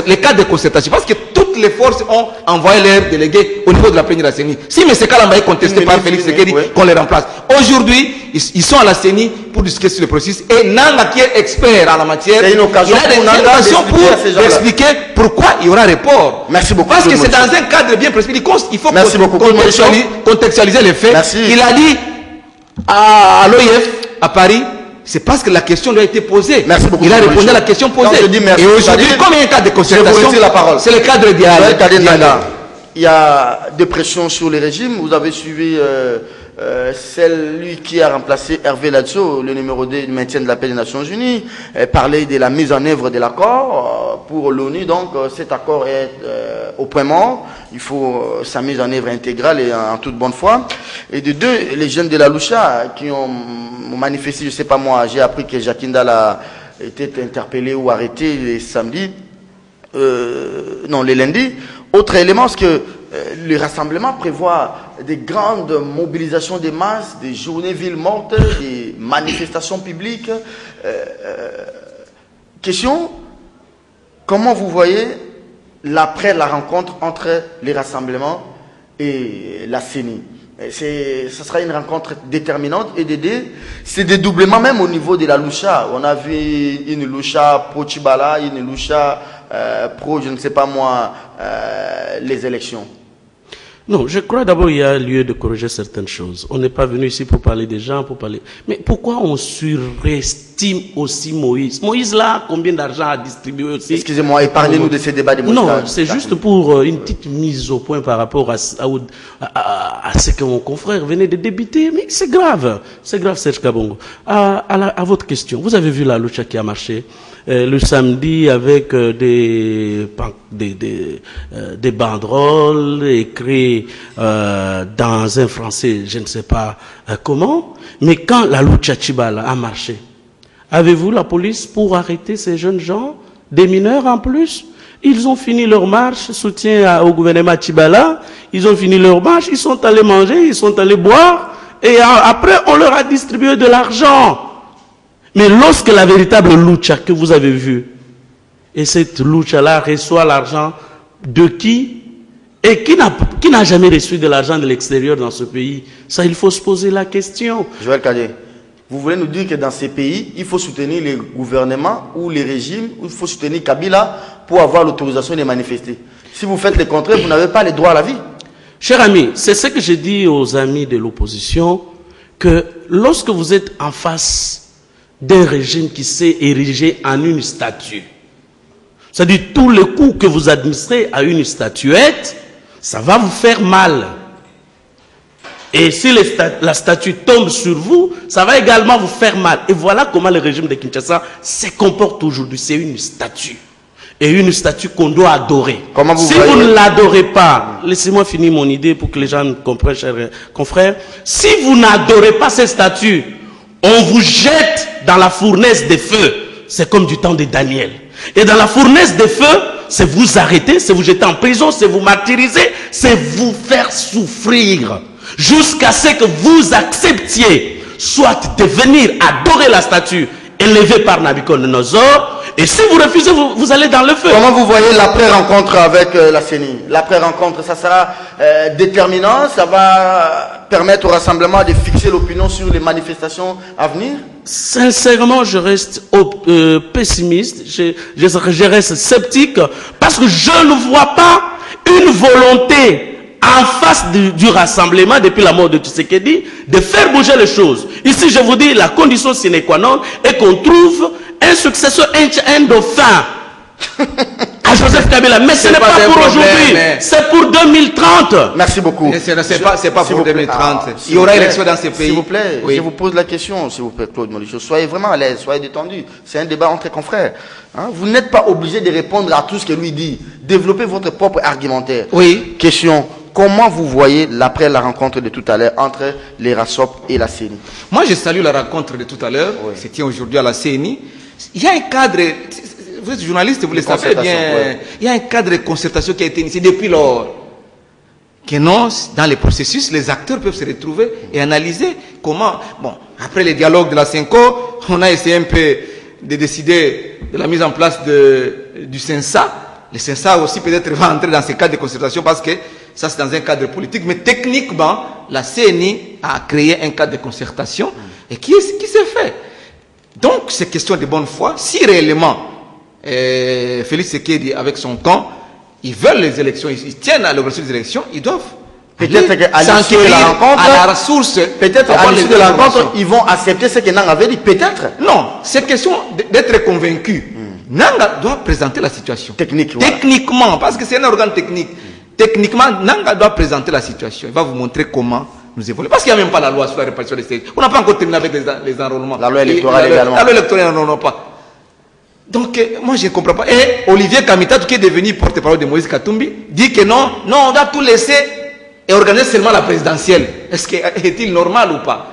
les cadres de concertation. Parce que toutes les forces ont envoyé leurs délégués au niveau de la plénière de la CENI. Si M. Kalamba est contesté par Félix Tshisekedi, qu'on les remplace. Aujourd'hui, ils sont à la CENI pour discuter sur le processus. Et Nanga, qui est expert en la matière, il a une occasion pour expliquer pourquoi il y aura report. Merci beaucoup. Parce que c'est dans un cadre bien précis. Il faut contextualiser les faits. Merci. Il a dit à l'OIF, à Paris, c'est parce que la question lui a été posée. Merci beaucoup. Il a répondu à la question posée. Et aujourd'hui, comme il y a un cadre de concertation, c'est le cadre idéal. Il y a des pressions sur les régimes. Vous avez suivi celui qui a remplacé Hervé Ladsou, le numéro 2 du maintien de la paix des Nations Unies, parler de la mise en œuvre de l'accord pour l'ONU. Donc cet accord est au point mort. Il faut sa mise en œuvre intégrale et en toute bonne foi. Et de deux, les jeunes de la Lucha qui ont manifesté, je ne sais pas moi, j'ai appris que Jacques Ndal a été interpellé ou arrêté les samedis, non les lundis. Autre élément, c'est que le rassemblement prévoit des grandes mobilisations des masses, des journées villes mortes, des manifestations publiques. Question, comment vous voyez l'après la rencontre entre les rassemblements et la CENI? Ce sera une rencontre déterminante et c'est dédoublement même au niveau de la Lucha. On a vu une Lucha pro Tchibala, une Lucha pro, je ne sais pas moi, les élections. Non, je crois d'abord qu'il y a lieu de corriger certaines choses. On n'est pas venu ici pour parler des gens, pour parler... Mais pourquoi on surestime aussi Moïse? Moïse là, combien d'argent a distribué aussi? Excusez-moi, épargnez-nous de ces débats de Moïse. Non, c'est juste pour une petite mise au point par rapport à ce que mon confrère venait de débiter. Mais c'est grave, Serge Kabongo. À votre question, vous avez vu la lucha qui a marché le samedi avec des banderoles écrites dans un français, je ne sais pas comment, mais quand la lucha Tchibala a marché, avez-vous la police pour arrêter ces jeunes gens, des mineurs en plus? Ils ont fini leur marche, soutien au gouvernement Tchibala, ils ont fini leur marche, ils sont allés manger, ils sont allés boire, et après on leur a distribué de l'argent. Mais lorsque la véritable lucha que vous avez vue, et cette lucha-là reçoit l'argent de qui? Et qui n'a jamais reçu de l'argent de l'extérieur dans ce pays? Ça, il faut se poser la question. Joël Kadé, vous voulez nous dire que dans ces pays, il faut soutenir les gouvernements ou les régimes, ou il faut soutenir Kabila pour avoir l'autorisation de manifester. Si vous faites le contraire, vous n'avez pas les droits à la vie. Cher ami, c'est ce que je dis aux amis de l'opposition, que lorsque vous êtes en face d'un régime qui s'est érigé en une statue, c'est-à-dire tous les coups que vous administrez à une statuette, ça va vous faire mal. Et si la statue tombe sur vous, ça va également vous faire mal. Et voilà comment le régime de Kinshasa se comporte aujourd'hui. C'est une statue. Et une statue qu'on doit adorer. Si vous ne l'adorez pas, laissez-moi finir mon idée pour que les gens comprennent, chers confrères. Si vous n'adorez pas cette statue, on vous jette dans la fournaise des feux. C'est comme du temps de Daniel. Et dans la fournaise des feux, c'est vous arrêter, c'est vous jeter en prison, c'est vous martyriser, c'est vous faire souffrir. Jusqu'à ce que vous acceptiez, soit de venir adorer la statue élevée par Nabucodonosor, et si vous refusez, vous allez dans le feu. Comment vous voyez l'après-rencontre avec la CENI? L'après-rencontre, ça sera déterminant, ça va permettre au rassemblement de fixer l'opinion sur les manifestations à venir? Sincèrement, je reste pessimiste, je reste sceptique, parce que je ne vois pas une volonté en face du rassemblement depuis la mort de Tshisekedi de faire bouger les choses. Ici, je vous dis, la condition sine qua non est qu'on trouve un successeur, un dauphin à Joseph Kabila. Mais ce n'est pas pour aujourd'hui, c'est pour 2030. Merci beaucoup. C'est pas pour 2030. Il y aura élection dans ces pays. S'il vous plaît, je vous pose la question, s'il vous plaît, Claude Molicho. Soyez vraiment à l'aise, soyez détendu. C'est un débat entre confrères. Hein? Vous n'êtes pas obligé de répondre à tout ce que lui dit. Développez votre propre argumentaire. Oui. Question. Comment vous voyez l'après la rencontre de tout à l'heure entre les RASOP et la CENI? Moi, je salue la rencontre de tout à l'heure. Oui. C'était aujourd'hui à la CENI. Il y a un cadre, vous êtes journaliste, vous le savez bien, ouais. Il y a un cadre de concertation qui a été initié depuis lors. Que non, dans les processus, les acteurs peuvent se retrouver et analyser comment, bon, après les dialogues de la CENCO, on a essayé un peu de décider de la mise en place du CENSA. Le CENSA aussi peut-être va entrer dans ces cadres de concertation parce que ça c'est dans un cadre politique, mais techniquement, la CENI a créé un cadre de concertation et qui s'est fait. Donc, c'est question de bonne foi. Si réellement, Félix Tshisekedi avec son camp, ils veulent les élections, ils tiennent à l'organisation des élections, ils doivent peut-être qu'à l'issue de la rencontre, à la ressource, peut-être à l'issue de la rencontre, ils vont accepter ce que Nang avait dit, peut-être. Non, c'est question d'être convaincu. Nanga doit présenter la situation. Techniquement, parce que c'est un organe technique. Techniquement, Nanga doit présenter la situation. Il va vous montrer comment nous évoluons. Parce qu'il n'y a même pas la loi sur la répartition des sièges. On n'a pas encore terminé avec les enrôlements. La loi électorale également. La loi électorale, non, pas. Donc, moi, je ne comprends pas. Et Olivier Kamita, qui est devenu porte-parole de Moïse Katumbi, dit que non, on doit tout laisser et organiser seulement la présidentielle. Est-il normal ou pas?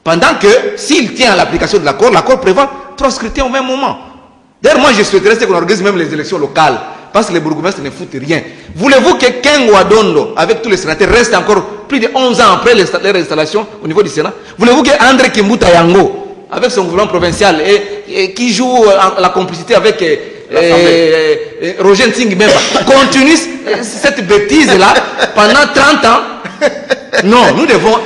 Pendant que, s'il tient à l'application de l'accord, l'accord prévoit 3 scrutins au même moment. D'ailleurs, moi, je souhaiterais qu'on organise même les élections locales. Parce que les bourgmestres ne foutent rien. Voulez-vous que Ken Wadondo, avec tous les sénateurs, reste encore plus de 11 ans après leur installation au niveau du Sénat? Voulez-vous que André Kimbuta Yango, avec son gouvernement provincial, et qui joue la complicité avec Roger Ntsing Memba, continue cette bêtise-là pendant 30 ans? Non, nous devons...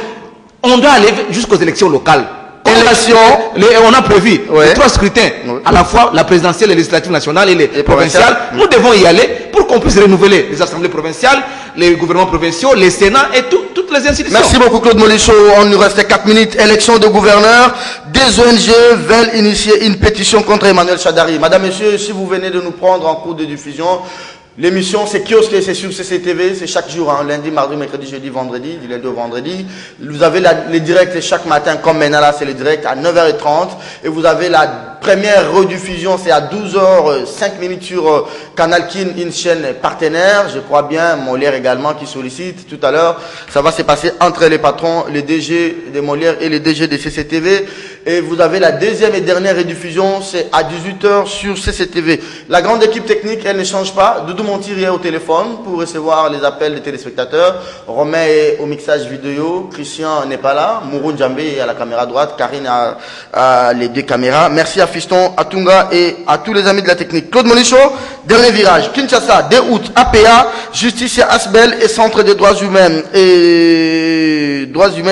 On doit aller jusqu'aux élections locales. On a prévu les 3 scrutins, à la fois la présidentielle, les législatives nationales et les provinciales. Nous devons y aller pour qu'on puisse renouveler les assemblées provinciales, les gouvernements provinciaux, les sénats et toutes les institutions. Merci beaucoup Claude Molichot. On nous reste 4 minutes. Élection de gouverneurs. Des ONG veulent initier une pétition contre Emmanuel Shadari. Madame, Monsieur, si vous venez de nous prendre en cours de diffusion, l'émission, c'est kiosque, c'est sur CCTV, c'est chaque jour, hein, lundi, mardi, mercredi, jeudi, vendredi, du lundi au vendredi. Vous avez les directs chaque matin, comme maintenant là, c'est les directs à 9h30. Et vous avez la première rediffusion, c'est à 12h05 sur Canal Kin, une chaîne partenaire. Je crois bien, Molière également qui sollicite tout à l'heure. Ça va se passer entre les patrons, les DG de Molière et les DG de CCTV. Et vous avez la deuxième et dernière rediffusion, c'est à 18h sur CCTV. La grande équipe technique, elle ne change pas. Doudou Montir est au téléphone pour recevoir les appels des téléspectateurs. Romain est au mixage vidéo. Christian n'est pas là. Mourou Djambé est à la caméra droite. Karine a les 2 caméras. Merci à Fiston, à Tunga et à tous les amis de la technique. Claude Molichot, dernier virage. Kinshasa, 2 août, APA, Justice Asbel et Centre des droits humains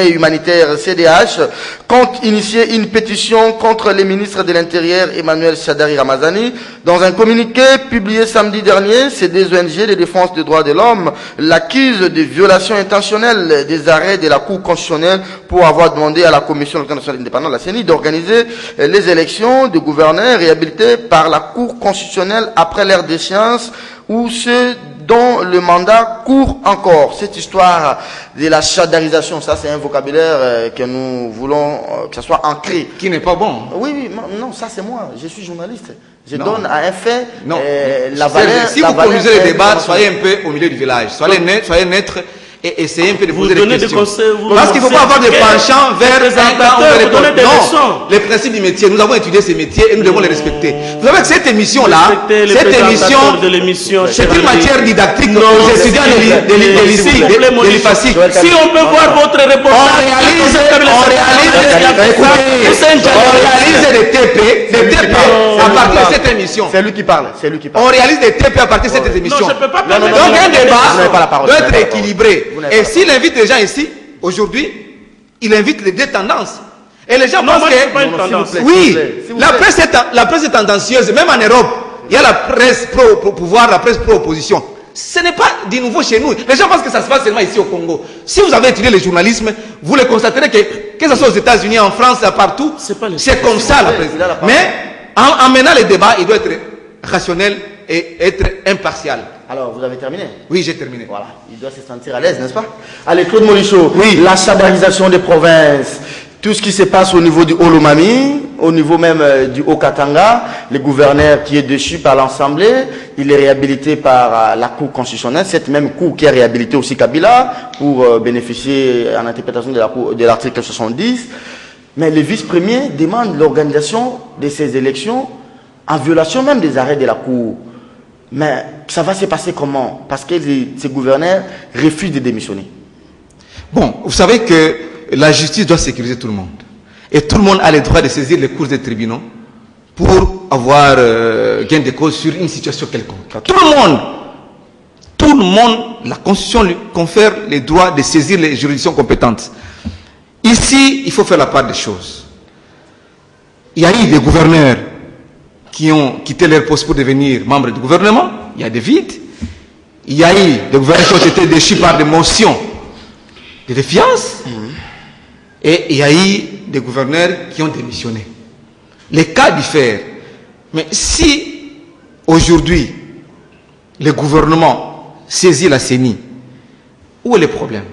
et humanitaires CDH compte initier une pétition contre les ministres de l'Intérieur Emmanuel Shadari Ramazani. Dans un communiqué publié samedi dernier, ces 2 ONG de défense des droits de l'homme l'accusent de violation intentionnelle des arrêts de la Cour constitutionnelle pour avoir demandé à la Commission nationale indépendante, la CENI, d'organiser les élections de gouverneurs réhabilités par la Cour constitutionnelle après l'ère des sciences ou ceux dont le mandat court encore. Cette histoire de la chadarisation, ça c'est un vocabulaire que nous voulons que ça soit ancré. Qui n'est pas bon. Oui, non, ça c'est moi. Je suis journaliste. Je donne à un fait la valeur. Si vous conduisez le débat, soyez un peu au milieu du village. Soyez neutre et essayez un peu de poser des questions. Parce qu'il ne faut pas avoir des penchants vers un camp ou vers les autres. Non, les principes du métier, nous avons étudié ces métiers et nous devons les respecter. Vous savez que cette émission-là, c'est une matière didactique aux étudiants de l'ICI, de l'IFACI. Si on peut voir votre reportage, on réalise des TP à partir de cette émission. C'est lui qui parle. On réalise des TP à partir de cette émission. Donc un débat doit être équilibré. Et s'il invite les gens ici, aujourd'hui, il invite les 2 tendances. Et les gens pensent que... Oui, la presse est tendancieuse. Même en Europe, il y a la presse pro-pouvoir, la presse pro-opposition. Ce n'est pas du nouveau chez nous. Les gens pensent que ça se passe seulement ici au Congo. Si vous avez étudié le journalisme, vous le constaterez que ce soit aux États-Unis, en France, partout, c'est comme ça la presse. Mais en menant les débats, il doit être rationnel et être impartial. Alors, vous avez terminé? Oui, j'ai terminé. Voilà, il doit se sentir à l'aise, n'est-ce pas? Allez, Claude Molichot, oui, la chadarisation des provinces, tout ce qui se passe au niveau du Olomami, au niveau même du Haut-Katanga, le gouverneur qui est déchu par l'Assemblée, il est réhabilité par la Cour constitutionnelle, cette même Cour qui a réhabilité aussi Kabila pour bénéficier en interprétation de l'article 70. Mais le vice-premier demande l'organisation de ces élections en violation même des arrêts de la Cour. Mais ça va se passer comment? Parce que ces gouverneurs refusent de démissionner. Bon, vous savez que la justice doit sécuriser tout le monde. Et tout le monde a le droit de saisir les cours des tribunaux pour avoir gain de cause sur une situation quelconque. Tout le monde, la Constitution lui confère le droit de saisir les juridictions compétentes. Ici, il faut faire la part des choses. Il y a eu des gouverneurs qui ont quitté leur poste pour devenir membres du gouvernement. Il y a des vides. Il y a eu des gouverneurs qui ont été déchus par des motions de défiance. Et il y a eu des gouverneurs qui ont démissionné. Les cas diffèrent. Mais si aujourd'hui le gouvernement saisit la CENI, où est le problème?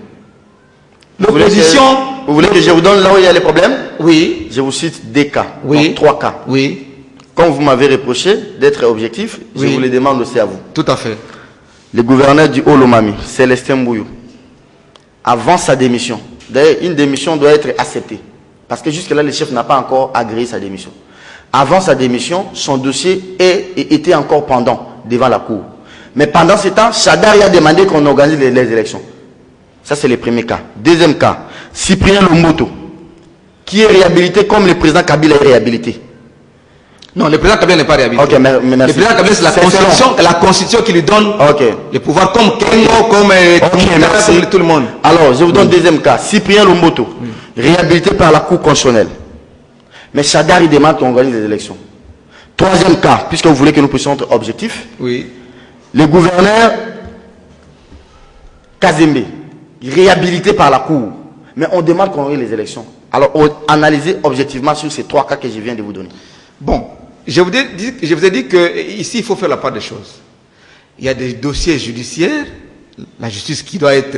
L'opposition... Vous voulez que je vous donne là où il y a les problèmes? Oui. Je vous cite des cas. Oui. Donc, 3 cas. Oui. Comme vous m'avez reproché d'être objectif, je vous le demande aussi à vous. Tout à fait. Le gouverneur du Olomami, Célestin Mbouyou, avant sa démission, d'ailleurs une démission doit être acceptée, parce que jusque-là le chef n'a pas encore agréé sa démission. Avant sa démission, son dossier était encore pendant devant la cour. Mais pendant ce temps, Shadari a demandé qu'on organise les élections. Ça c'est le premier cas. Deuxième cas, Cyprien Lumboto, qui est réhabilité comme le président Kabila est réhabilité. Non, le président Kabila n'est pas réhabilité. Ok, mais merci. Le président Kabila, c'est la constitution qui lui donne le pouvoir comme Kengo, comme tout le monde. Alors, je vous donne deuxième cas. Cyprien Lomboto, réhabilité par la Cour constitutionnelle. Mais Chadar, il demande qu'on organise les élections. Troisième cas, puisque vous voulez que nous puissions être objectifs. Oui. Le gouverneur Kazembe, réhabilité par la Cour. Mais on demande qu'on organise les élections. Alors, analysez objectivement sur ces trois cas que je viens de vous donner. Bon, je vous ai dit qu'ici, il faut faire la part des choses. Il y a des dossiers judiciaires, la justice qui doit être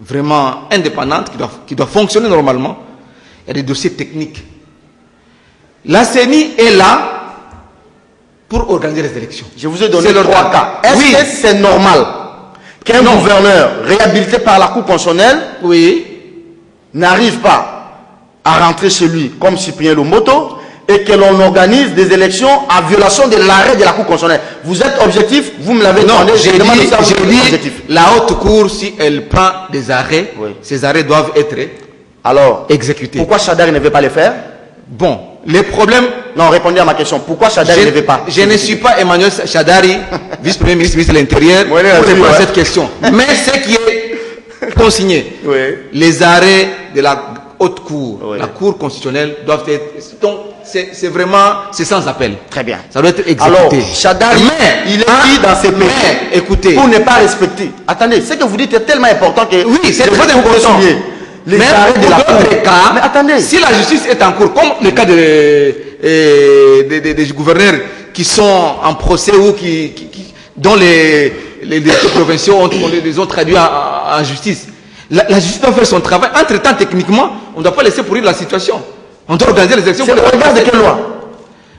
vraiment indépendante, qui doit fonctionner normalement. Il y a des dossiers techniques. La CENI est là pour organiser les élections. Je vous ai donné trois cas. Est-ce que c'est normal qu'un gouverneur réhabilité par la Cour constitutionnelle n'arrive pas à rentrer chez lui comme Cyprien Lomboto et que l'on organise des élections en violation de l'arrêt de la Cour constitutionnelle? Vous êtes objectif, vous me l'avez demandé. J'ai dit, la haute cour, si elle prend des arrêts, ces arrêts doivent être exécutés. Pourquoi Chadar ne veut pas les faire? Bon, les problèmes... Non, répondez à ma question. Pourquoi Chadari ne veut pas? Je ne suis pas Emmanuel Chadari, vice-premier ministre de l'Intérieur, pour répondre à cette question. Mais ce qui est consigné, les arrêts de la haute cour, la cour constitutionnelle doivent être... Donc, c'est vraiment, c'est sans appel. Très bien. Ça doit être exécuté. Alors, Chadari, il est dit dans ses pays, écoutez, pour ne pas respecter. Attendez, ce que vous dites est tellement important que... Oui, c'est très important. Les arrêts de la cour. Mais attendez, si la justice est en cours, comme le cas des gouverneurs qui sont en procès ou dont les provinciaux les ont traduits en justice, la justice doit faire son travail. Entre-temps, techniquement, on ne doit pas laisser pourrir la situation. On doit organiser les élections. C'est le regard de quelle loi?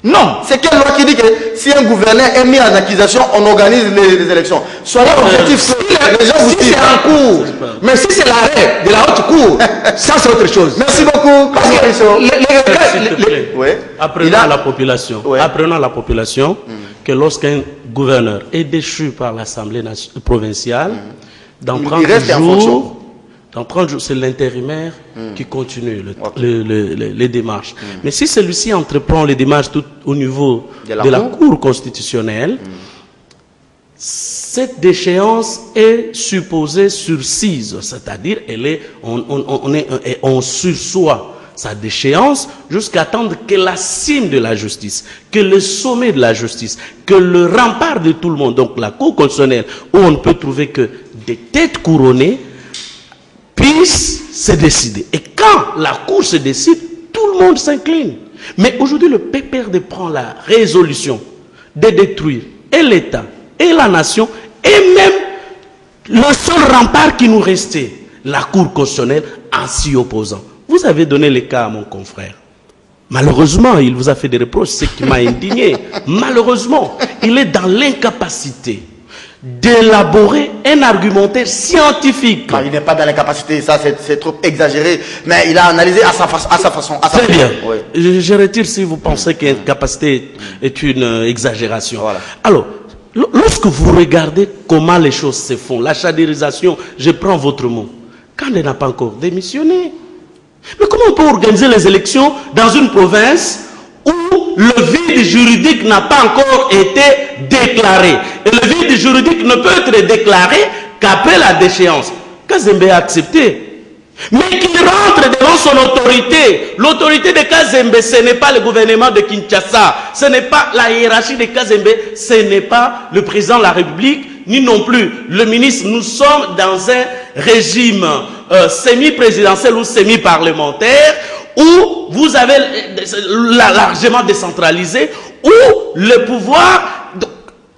Non. C'est quelle loi qui dit que si un gouverneur est mis en accusation, on organise les élections? Soyez objectifs. Les gens vous disent en cours. Mais si c'est l'arrêt de la haute cour, ça c'est autre chose. Merci beaucoup. Apprenons à la population que lorsqu'un gouverneur est déchu par l'Assemblée provinciale, dans 30 jours, c'est l'intérimaire qui continue les démarches. Mais si celui-ci entreprend les démarches tout au niveau de la Cour constitutionnelle, cette déchéance est supposée surcise, c'est-à-dire on sursoit sa déchéance jusqu'à attendre que la cime de la justice, que le sommet de la justice, que le rempart de tout le monde, donc la Cour constitutionnelle, où on ne peut trouver que des têtes couronnées, puisse se décider. Et quand la Cour se décide, tout le monde s'incline. Mais aujourd'hui, le PPRD prend la résolution de détruire et l'État, et la nation, et même le seul rempart qui nous restait, la Cour constitutionnelle, en s'y opposant. Vous avez donné le cas à mon confrère. Malheureusement, il vous a fait des reproches, ce qui m'a indigné. Malheureusement, il est dans l'incapacité d'élaborer un argumentaire scientifique. Il n'est pas dans l'incapacité, ça c'est trop exagéré, mais il a analysé à sa façon. Très bien. Oui. Je retire si vous pensez qu'incapacité est une exagération. Voilà. Alors, lorsque vous regardez comment les choses se font, la chadérisation, je prends votre mot, Kandé n'a pas encore démissionné. Mais comment on peut organiser les élections dans une province où le vide juridique n'a pas encore été déclaré? Et le vide juridique ne peut être déclaré qu'après la déchéance. Kazembe a accepté. Mais qu'il rentre devant son autorité. L'autorité de Kazembe, ce n'est pas le gouvernement de Kinshasa. Ce n'est pas la hiérarchie de Kazembe. Ce n'est pas le président de la République, ni non plus le ministre. Nous sommes dans un régime semi-présidentiel ou semi-parlementaire où vous avez largement décentralisé, où les pouvoirs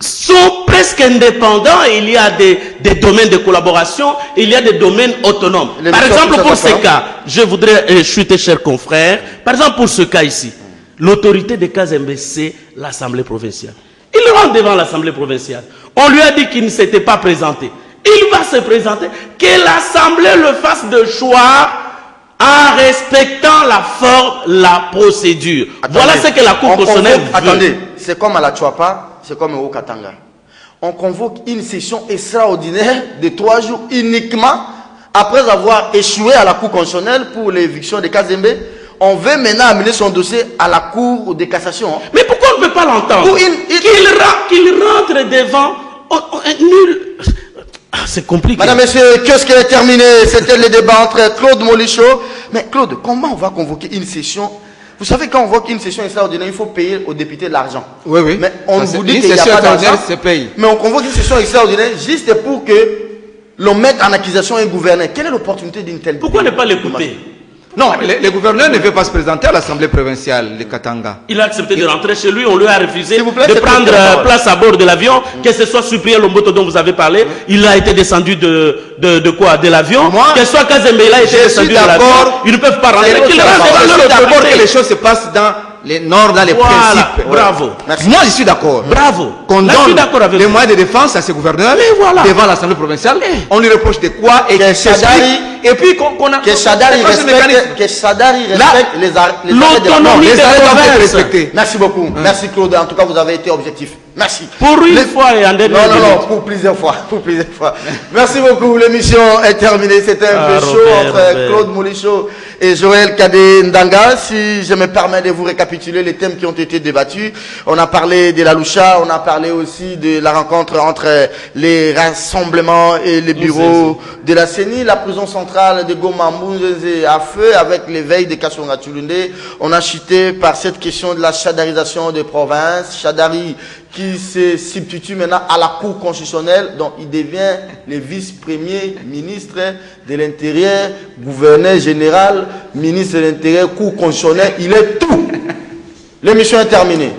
sont presque indépendants et il y a des domaines de collaboration, il y a des domaines autonomes. Par exemple, pour ce cas, je voudrais chuter, chers confrères, par exemple, pour ce cas ici, l'autorité de Kazembe, c'est l'Assemblée provinciale. Il rentre devant l'Assemblée provinciale. On lui a dit qu'il ne s'était pas présenté. Il va se présenter, que l'Assemblée le fasse de choix en respectant la forme, la procédure. Attendez, voilà ce que la Cour constitutionnelle veut. Attendez, c'est comme à la Chouapa, c'est comme au Katanga. On convoque une session extraordinaire de 3 jours uniquement après avoir échoué à la Cour constitutionnelle pour l'éviction de Kazembe. on veut maintenant amener son dossier à la Cour de cassation. Hein. Mais pourquoi on ne peut pas l'entendre? Qu'il rentre devant nul. Ah, c'est compliqué. Madame, Messieurs, qu'est-ce qui est terminé? C'était le débat entre Claude Molichot. Mais Claude, comment on va convoquer une session? Vous savez, quand on convoque une session extraordinaire, il faut payer aux députés de l'argent. Oui, oui. Mais on vous dit une qu'il n'y a session pas d'argent. c'est payé. Mais on convoque une session extraordinaire juste pour que l'on mette en accusation un gouverneur. Quelle est l'opportunité d'une telle... Pourquoi ne pas l'écouter? Non, le gouverneur ne veut pas se présenter à l'Assemblée provinciale de Katanga. Il a accepté de rentrer chez lui, on lui a refusé vous plaît, de c'est prendre place à bord de l'avion, que ce soit Cyprien Lomboto dont vous avez parlé, il a été descendu de quoi? De l'avion. Que ce soit Kazembe, il a été descendu de l'avion. Ils ne peuvent pas rentrer. Je suis d'accord que les choses se passent dans les normes, dans les principes. Bravo. Merci. Moi, je suis d'accord. Bravo. Qu'on donne les moyens de défense à ce gouverneur devant l'Assemblée provinciale. On lui reproche de quoi et et puis qu'on a... Que Chadari respecte les l'autonomie des provinces. Merci beaucoup. Merci Claude. En tout cas, vous avez été objectif. Merci. Pour une fois et en dernière minute. Non, pour plusieurs fois. Merci beaucoup. L'émission est terminée. C'était un peu chaud entre Claude Molichot et Joël Kadé Ndanga. Si je me permets de vous récapituler les thèmes qui ont été débattus. On a parlé de la Loucha, on a parlé aussi de la rencontre entre les rassemblements et les bureaux de la CENI, la prison centrale de Goma Mbunzeze à feu avec l'éveil de Kassonga Tulunde. On a chuté par cette question de la chadarisation des provinces. Chadari qui se substitue maintenant à la Cour constitutionnelle, donc il devient le vice-premier ministre de l'Intérieur, gouverneur général, ministre de l'Intérieur, Cour constitutionnelle, il est tout. L'émission est terminée.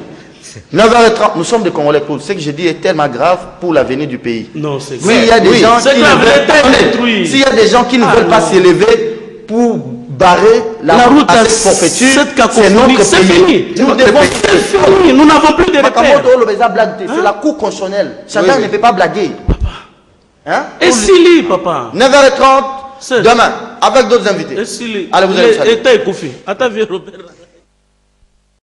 9h30, nous sommes des Congolais. Ce que j'ai dit est tellement grave pour l'avenir du pays. Non, c'est grave. S'il y a des gens qui s'il y a des gens qui ne veulent pas s'élever pour barrer la route à cette forfaiture, c'est notre pays. Nous n'avons plus de repères. C'est la Cour constitutionnelle. Chacun ne peut pas blaguer. Hein? Et Sili, papa. 9h30, demain, avec d'autres invités. Et Sili. Allez, vous allez. Et Koufi. Attends, vieux Robert.